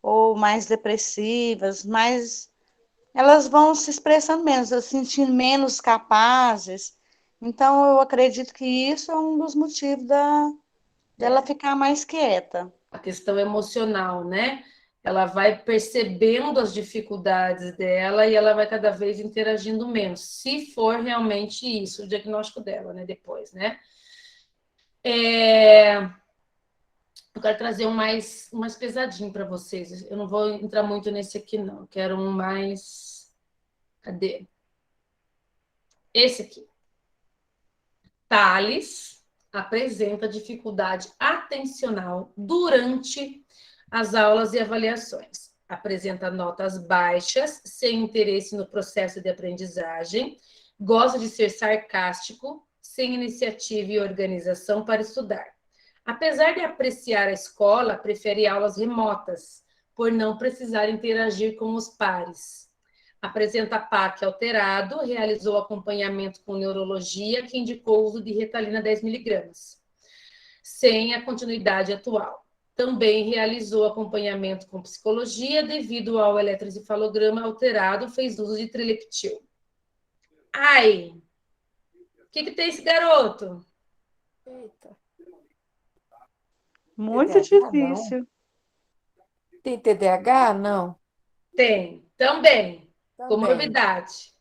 ou mais depressivas, mais elas vão se expressando menos, se sentindo menos capazes. Então, eu acredito que isso é um dos motivos dela ficar mais quieta. A questão emocional, né? Ela vai percebendo as dificuldades dela e ela vai cada vez interagindo menos, se for realmente isso, o diagnóstico dela, né? Depois, né? Eu quero trazer um mais pesadinho para vocês. Eu não vou entrar muito nesse aqui, não. Eu quero um mais... Cadê? Esse aqui. Thales apresenta dificuldade atencional durante as aulas e avaliações. Apresenta notas baixas, sem interesse no processo de aprendizagem, gosta de ser sarcástico, sem iniciativa e organização para estudar. Apesar de apreciar a escola, prefere aulas remotas, por não precisar interagir com os pares. Apresenta PAC alterado, realizou acompanhamento com neurologia, que indicou o uso de Ritalina 10 miligramas, sem a continuidade atual. Também realizou acompanhamento com psicologia, devido ao eletroencefalograma alterado, fez uso de Trileptil. Ai! O que tem esse garoto? Eita. Muito TDAH, difícil. Tem TDAH? Não. Tem, também. Também. Comorbidade.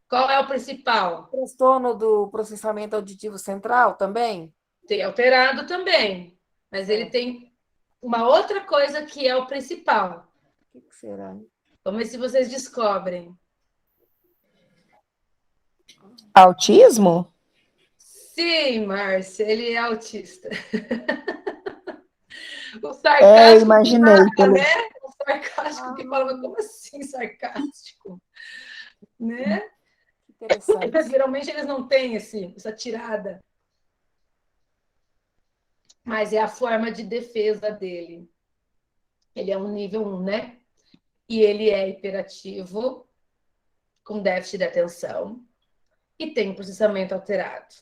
Qual é o principal? Transtorno do processamento auditivo central também? Tem alterado também. Mas ele tem uma outra coisa que é o principal. O que será? Vamos ver se vocês descobrem. Autismo? Sim, Márcia, ele é autista. O sarcástico imaginei, que fala, pelo- né? O sarcástico que fala, mas como assim sarcástico? Né? Que interessante. Geralmente eles não têm essa tirada. Mas é a forma de defesa dele. Ele é um nível 1, né? E ele é hiperativo, com déficit de atenção, e tem processamento alterado.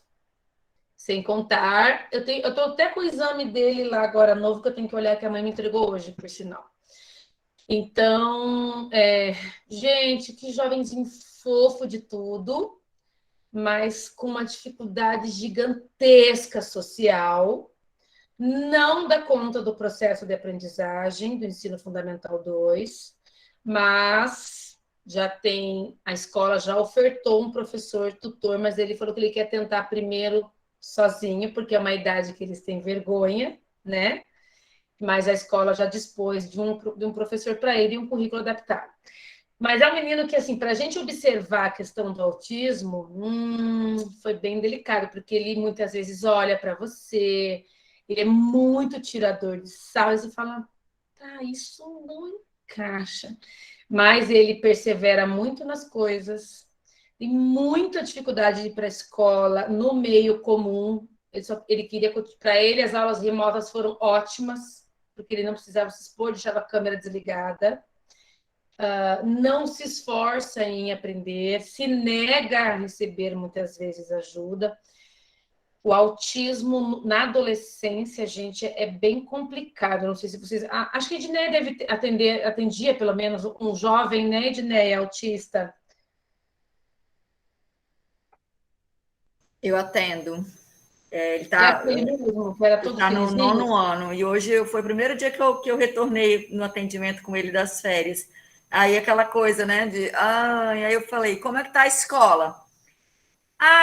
Sem contar, eu estou até com o exame dele lá agora, novo, que eu tenho que olhar, que a mãe me entregou hoje, por sinal. Então, gente, que jovenzinho fofo de tudo, mas com uma dificuldade gigantesca social, não dá conta do processo de aprendizagem do ensino fundamental 2, mas já tem, a escola já ofertou um professor tutor, mas ele falou que ele quer tentar primeiro sozinho, porque é uma idade que eles têm vergonha, né? Mas a escola já dispôs de um professor para ele e um currículo adaptado. Mas é um menino que, assim, para a gente observar a questão do autismo, foi bem delicado, porque ele muitas vezes olha para você, ele é muito tirador de sarro, e você fala, tá, isso não encaixa. Mas ele persevera muito nas coisas, tem muita dificuldade de ir para a escola, no meio comum. Ele queria, para ele, as aulas remotas foram ótimas, porque ele não precisava se expor, deixava a câmera desligada. Não se esforça em aprender, se nega a receber muitas vezes ajuda. O autismo na adolescência, gente, é bem complicado. Eu não sei se vocês... acho que a Edneia deve atendia pelo menos um jovem, né, Edneia, autista. Eu atendo. Ele está no 9º ano. E hoje foi o primeiro dia que eu retornei no atendimento com ele das férias. Aí aquela coisa, né? Aí eu falei, como é que tá a escola?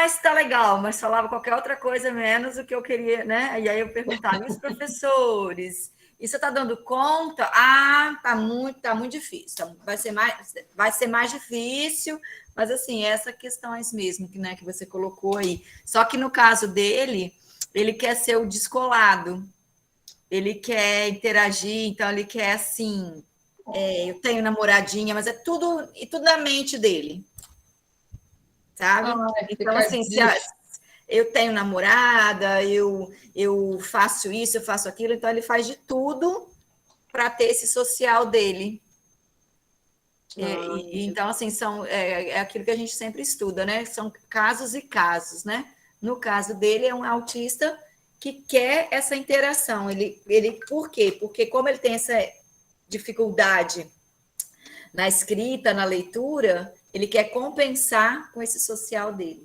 Isso tá legal, mas falava qualquer outra coisa menos o que eu queria, né? E aí eu perguntava, e os professores? E você tá dando conta? Tá muito difícil. Vai ser mais difícil, mas assim, essas questões mesmo, né, que você colocou aí. Só que no caso dele, ele quer ser o descolado, ele quer interagir, então ele quer assim, eu tenho namoradinha, mas é tudo na mente dele. Sabe? Então, assim, eu tenho namorada, eu faço isso, eu faço aquilo, então ele faz de tudo para ter esse social dele. Então, assim, é aquilo que a gente sempre estuda, né? São casos e casos, né? No caso dele, é um autista que quer essa interação. Por quê? Porque como ele tem essa dificuldade na escrita, na leitura, ele quer compensar com esse social dele.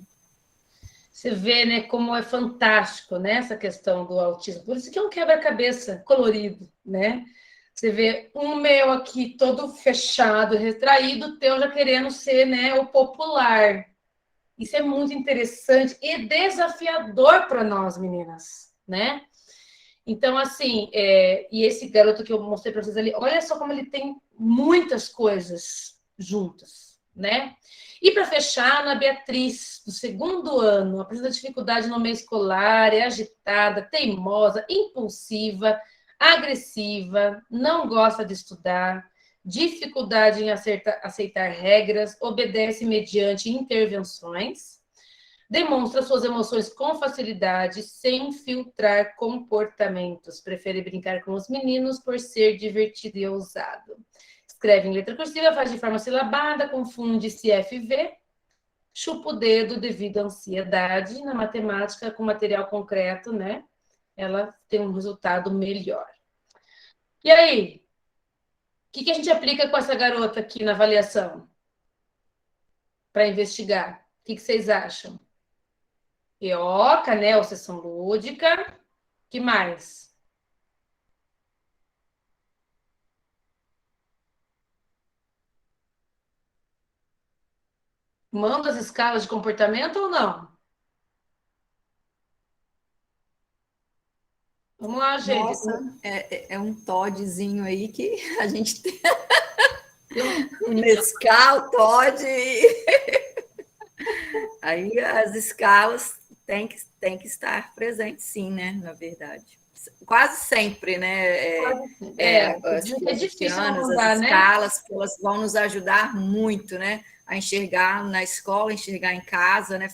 Você vê, né, como é fantástico, né, essa questão do autismo. Por isso que é um quebra-cabeça colorido, né? Você vê um meu aqui todo fechado, retraído, o teu já querendo ser, né, o popular. Isso é muito interessante e desafiador para nós, meninas, né? Então, assim, e esse garoto que eu mostrei para vocês ali, olha só como ele tem muitas coisas juntas, né? E para fechar, Ana Beatriz, do 2º ano, apresenta dificuldade no meio escolar, é agitada, teimosa, impulsiva, agressiva, não gosta de estudar, dificuldade em aceitar regras, obedece mediante intervenções, demonstra suas emoções com facilidade, sem filtrar comportamentos, prefere brincar com os meninos por ser divertido e ousado. escreve em letra cursiva, faz de forma silabada, confunde CFV, chupa o dedo devido à ansiedade. Na matemática, com material concreto, né? Ela tem um resultado melhor. E aí? O que a gente aplica com essa garota aqui na avaliação? Para investigar. O que vocês acham? EOCA, né? Ou sessão lúdica. O que mais? Manda as escalas de comportamento ou não? Vamos lá, gente. Nossa, é um Toddzinho aí que a gente tem. O Nescau, Todd. Aí as escalas têm que estar presentes, sim, né? Na verdade. Quase sempre, né? É difícil não mudar, as né? escalas, elas vão nos ajudar muito, né? A enxergar na escola, enxergar em casa, né?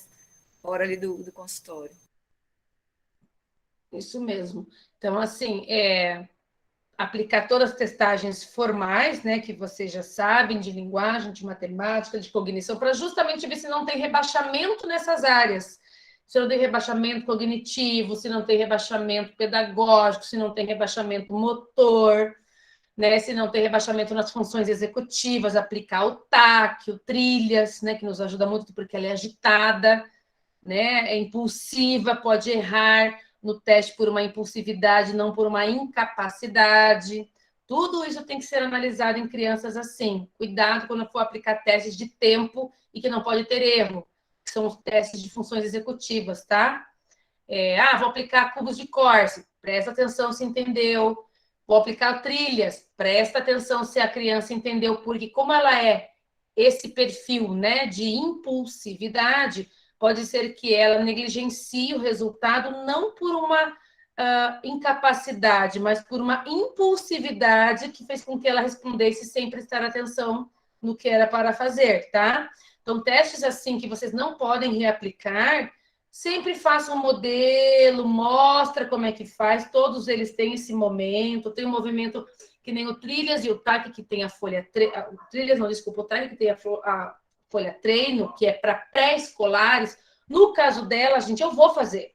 Fora ali do consultório. Isso mesmo. Então, assim, aplicar todas as testagens formais, né, que vocês já sabem, de linguagem, de matemática, de cognição, para justamente ver se não tem rebaixamento nessas áreas. Se não tem rebaixamento cognitivo, se não tem rebaixamento pedagógico, se não tem rebaixamento motor, né, se não tem rebaixamento nas funções executivas, aplicar o TAC, o trilhas, né, que nos ajuda muito porque ela é agitada, né, é impulsiva, pode errar no teste por uma impulsividade, não por uma incapacidade. Tudo isso tem que ser analisado em crianças assim. Cuidado quando for aplicar testes de tempo e que não pode ter erro, que são os testes de funções executivas, tá? Vou aplicar cubos de Corse, presta atenção se entendeu. Vou aplicar trilhas, presta atenção se a criança entendeu, porque como ela é esse perfil, né, de impulsividade, pode ser que ela negligencie o resultado não por uma incapacidade, mas por uma impulsividade que fez com que ela respondesse sem prestar atenção no que era para fazer, tá? Então, testes assim que vocês não podem reaplicar, sempre façam um modelo, mostra como é que faz, todos eles têm esse momento, tem um movimento que nem o Trilhas e o TAC, que tem a folha... Trilhas, não, desculpa, o TAC que tem a folha treino, que é para pré-escolares. No caso dela, gente, eu vou fazer.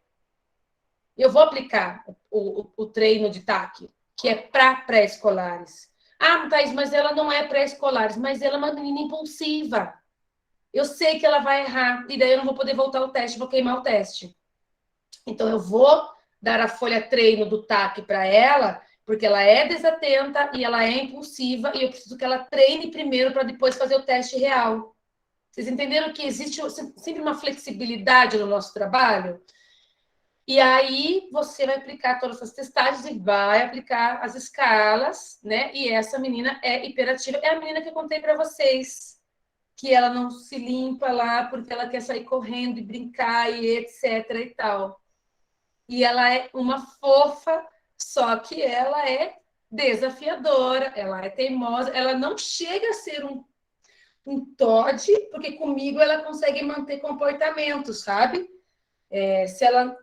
Eu vou aplicar o treino de TAC, que é para pré-escolares. Thaís, mas ela não é pré-escolares, mas ela é uma menina impulsiva. Eu sei que ela vai errar, e daí eu não vou poder voltar ao teste, vou queimar o teste. Então, eu vou dar a folha treino do TAC para ela, porque ela é desatenta e ela é impulsiva, e eu preciso que ela treine primeiro para depois fazer o teste real. Vocês entenderam que existe sempre uma flexibilidade no nosso trabalho? E aí você vai aplicar todas essas testagens e vai aplicar as escalas, né? E essa menina é hiperativa. É a menina que eu contei para vocês, que ela não se limpa lá porque ela quer sair correndo e brincar e etc e tal. E ela é uma fofa, só que ela é desafiadora, ela é teimosa, ela não chega a ser um Todd, porque comigo ela consegue manter comportamento, sabe?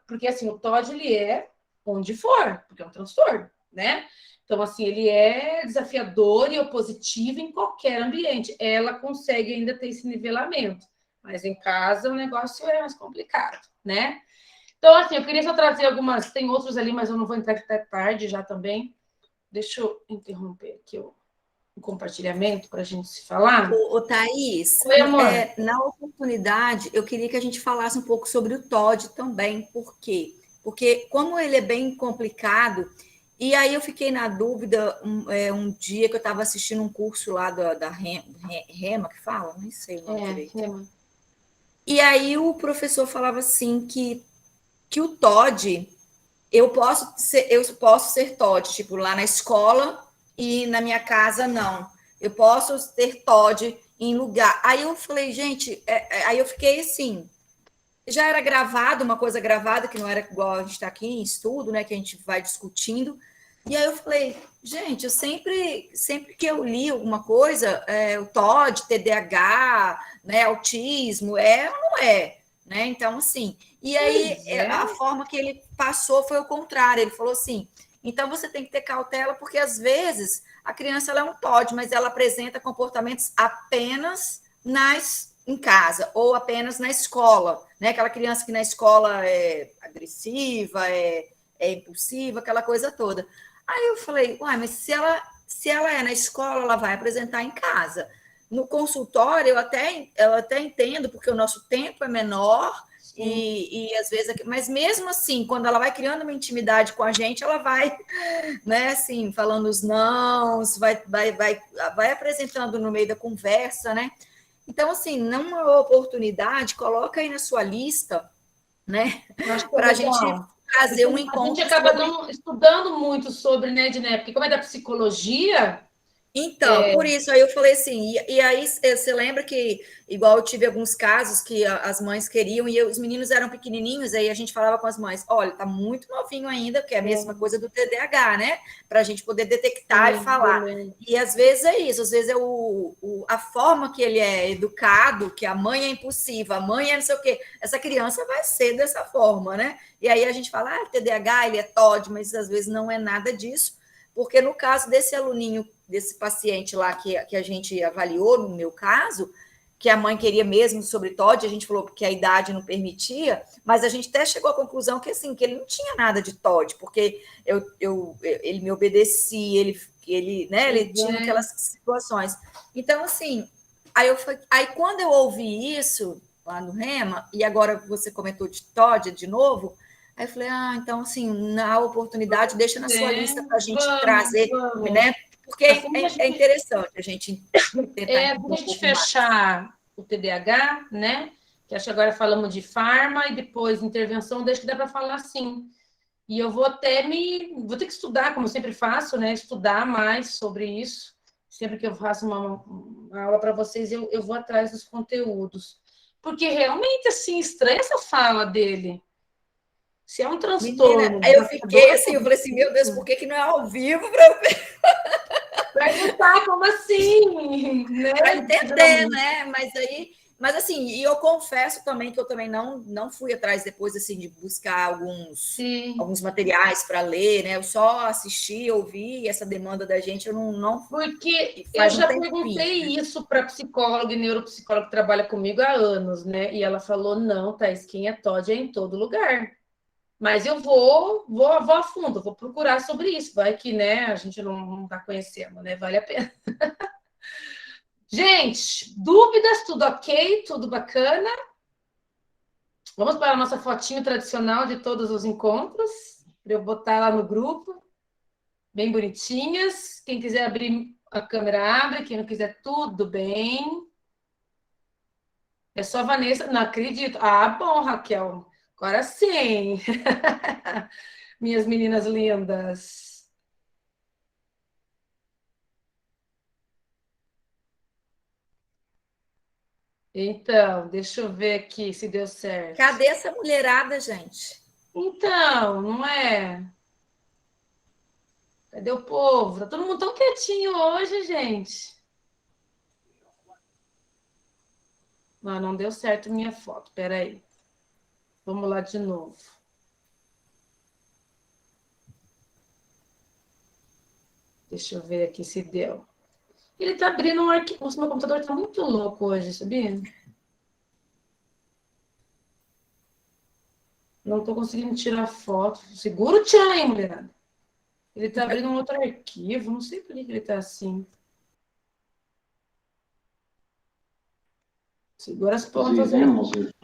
Porque assim, o Todd, ele é onde for, porque é um transtorno, né? Então, assim, ele é desafiador e opositivo em qualquer ambiente. Ela consegue ainda ter esse nivelamento, mas em casa o negócio é mais complicado, né? Então, assim, eu queria só trazer algumas... Tem outros ali, mas eu não vou entrar até tarde já também. Deixa eu interromper aqui o compartilhamento para a gente se falar. Ô, Thaís, Oi, amor. Na oportunidade, eu queria que a gente falasse um pouco sobre o TOD também. Por quê? Porque como ele é bem complicado, e aí eu fiquei na dúvida um dia que eu estava assistindo um curso lá da Rema, que fala? Nem sei o nome direito. Rema. E aí o professor falava assim que o TOD, eu posso ser TOD, tipo, lá na escola, e na minha casa, não. Eu posso ter TOD em lugar. Aí eu falei, gente, aí eu fiquei assim, já era gravado, uma coisa gravada, que não era igual a gente está aqui em estudo, né, que a gente vai discutindo. E aí eu falei, gente, eu sempre que eu li alguma coisa, o TOD, TDAH, né, autismo, ou não é? Né? Então, assim, e aí a forma que ele passou foi o contrário, ele falou assim, Então, você tem que ter cautela, porque às vezes a criança ela é um TOD, mas ela apresenta comportamentos apenas em casa ou apenas na escola, né? Aquela criança que na escola é agressiva, é impulsiva, aquela coisa toda. Aí eu falei, uai, mas se ela é na escola, ela vai apresentar em casa. No consultório, eu até entendo, porque o nosso tempo é menor, e às vezes, mas mesmo assim, quando ela vai criando uma intimidade com a gente, ela vai, né, assim, falando os nãos, vai apresentando no meio da conversa, né? Então, assim, numa oportunidade, coloca aí na sua lista, né, para a gente fazer um encontro. A gente acaba estudando muito sobre, né, Edné? Porque como é da psicologia... Então, por isso, aí eu falei assim, e aí você lembra que, igual eu tive alguns casos que as mães queriam, e os meninos eram pequenininhos, aí a gente falava com as mães, olha, tá muito novinho ainda, porque é a mesma coisa do TDAH, né? Para a gente poder detectar e falar. E às vezes é isso, às vezes é a forma que ele é educado, que a mãe é impulsiva, a mãe é não sei o quê, essa criança vai ser dessa forma, né? E aí a gente fala, TDAH, ele é TOD, mas às vezes não é nada disso, porque no caso desse aluninho, desse paciente lá que a gente avaliou, no meu caso, que a mãe queria mesmo sobre TOD, a gente falou que a idade não permitia, mas a gente até chegou à conclusão que, assim, que ele não tinha nada de TOD, porque ele me obedecia, ele tinha aquelas situações. Então, assim, aí quando eu ouvi isso lá no Rema, e agora você comentou de TOD de novo, aí eu falei, então, assim, na oportunidade, deixa na sua lista para a gente trazer, né? Porque é interessante a gente tentar... Quando a gente fechar o TDAH, né? Que acho que agora falamos de farma e depois intervenção, deixa que dá para falar sim. E eu vou ter que estudar, como eu sempre faço, né? Estudar mais sobre isso. Sempre que eu faço uma aula para vocês, eu vou atrás dos conteúdos. Porque realmente, assim, estranha essa fala dele. Se é um transtorno... Menina, aí eu fiquei assim, eu falei assim, meu Deus, por que não é ao vivo para eu ver? Perguntar como assim, né? Para entender, né? Mas assim, e eu confesso também que eu também não fui atrás depois assim de buscar alguns materiais para ler, né? Eu só assisti, ouvi, e essa demanda da gente eu não porque eu já perguntei isso para psicóloga e neuropsicóloga que trabalha comigo há anos, né? E ela falou: não, Thaís, quem é TOD é em todo lugar. Mas eu vou a fundo, vou procurar sobre isso. Vai que, né, a gente não está conhecendo, né? Vale a pena. Gente, dúvidas? Tudo ok? Tudo bacana? Vamos para a nossa fotinho tradicional de todos os encontros, para eu botar lá no grupo. Bem bonitinhas. Quem quiser abrir a câmera, abre. Quem não quiser, tudo bem. É só a Vanessa. Não acredito. Bom, Raquel. Agora sim. Minhas meninas lindas. Então, deixa eu ver aqui se deu certo. Cadê essa mulherada, gente? Então, não é? Cadê o povo? Tá todo mundo tão quietinho hoje, gente. Não deu certo minha foto. Peraí. Vamos lá de novo. Deixa eu ver aqui se deu. Ele tá abrindo um arquivo. Nossa, meu computador tá muito louco hoje, sabia? Não tô conseguindo tirar foto. Segura o tchan aí, mulherada. Ele tá abrindo um outro arquivo. Não sei por que ele tá assim. Segura as pontas aí.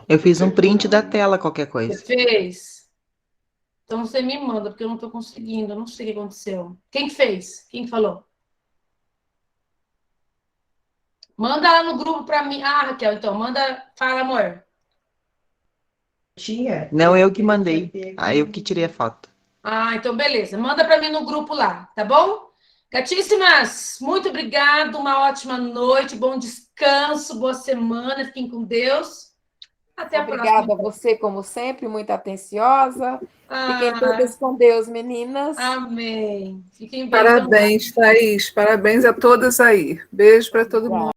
Eu fiz um print da tela, qualquer coisa. Você fez? Então você me manda, porque eu não tô conseguindo. Eu não sei o que aconteceu. Quem fez? Quem falou? Manda lá no grupo pra mim. Raquel, então, manda. Fala, amor. Não, eu que mandei. Eu que tirei a foto. Então beleza. Manda pra mim no grupo lá, tá bom? Gatíssimas, muito obrigado. Uma ótima noite, bom descanso, boa semana. Fiquem com Deus. Até a próxima. Obrigada a você, como sempre, muito atenciosa. Fiquem todas com Deus, meninas. Amém. Fiquem bem. Parabéns, Thaís. Parabéns a todas aí. Beijo para todo mundo.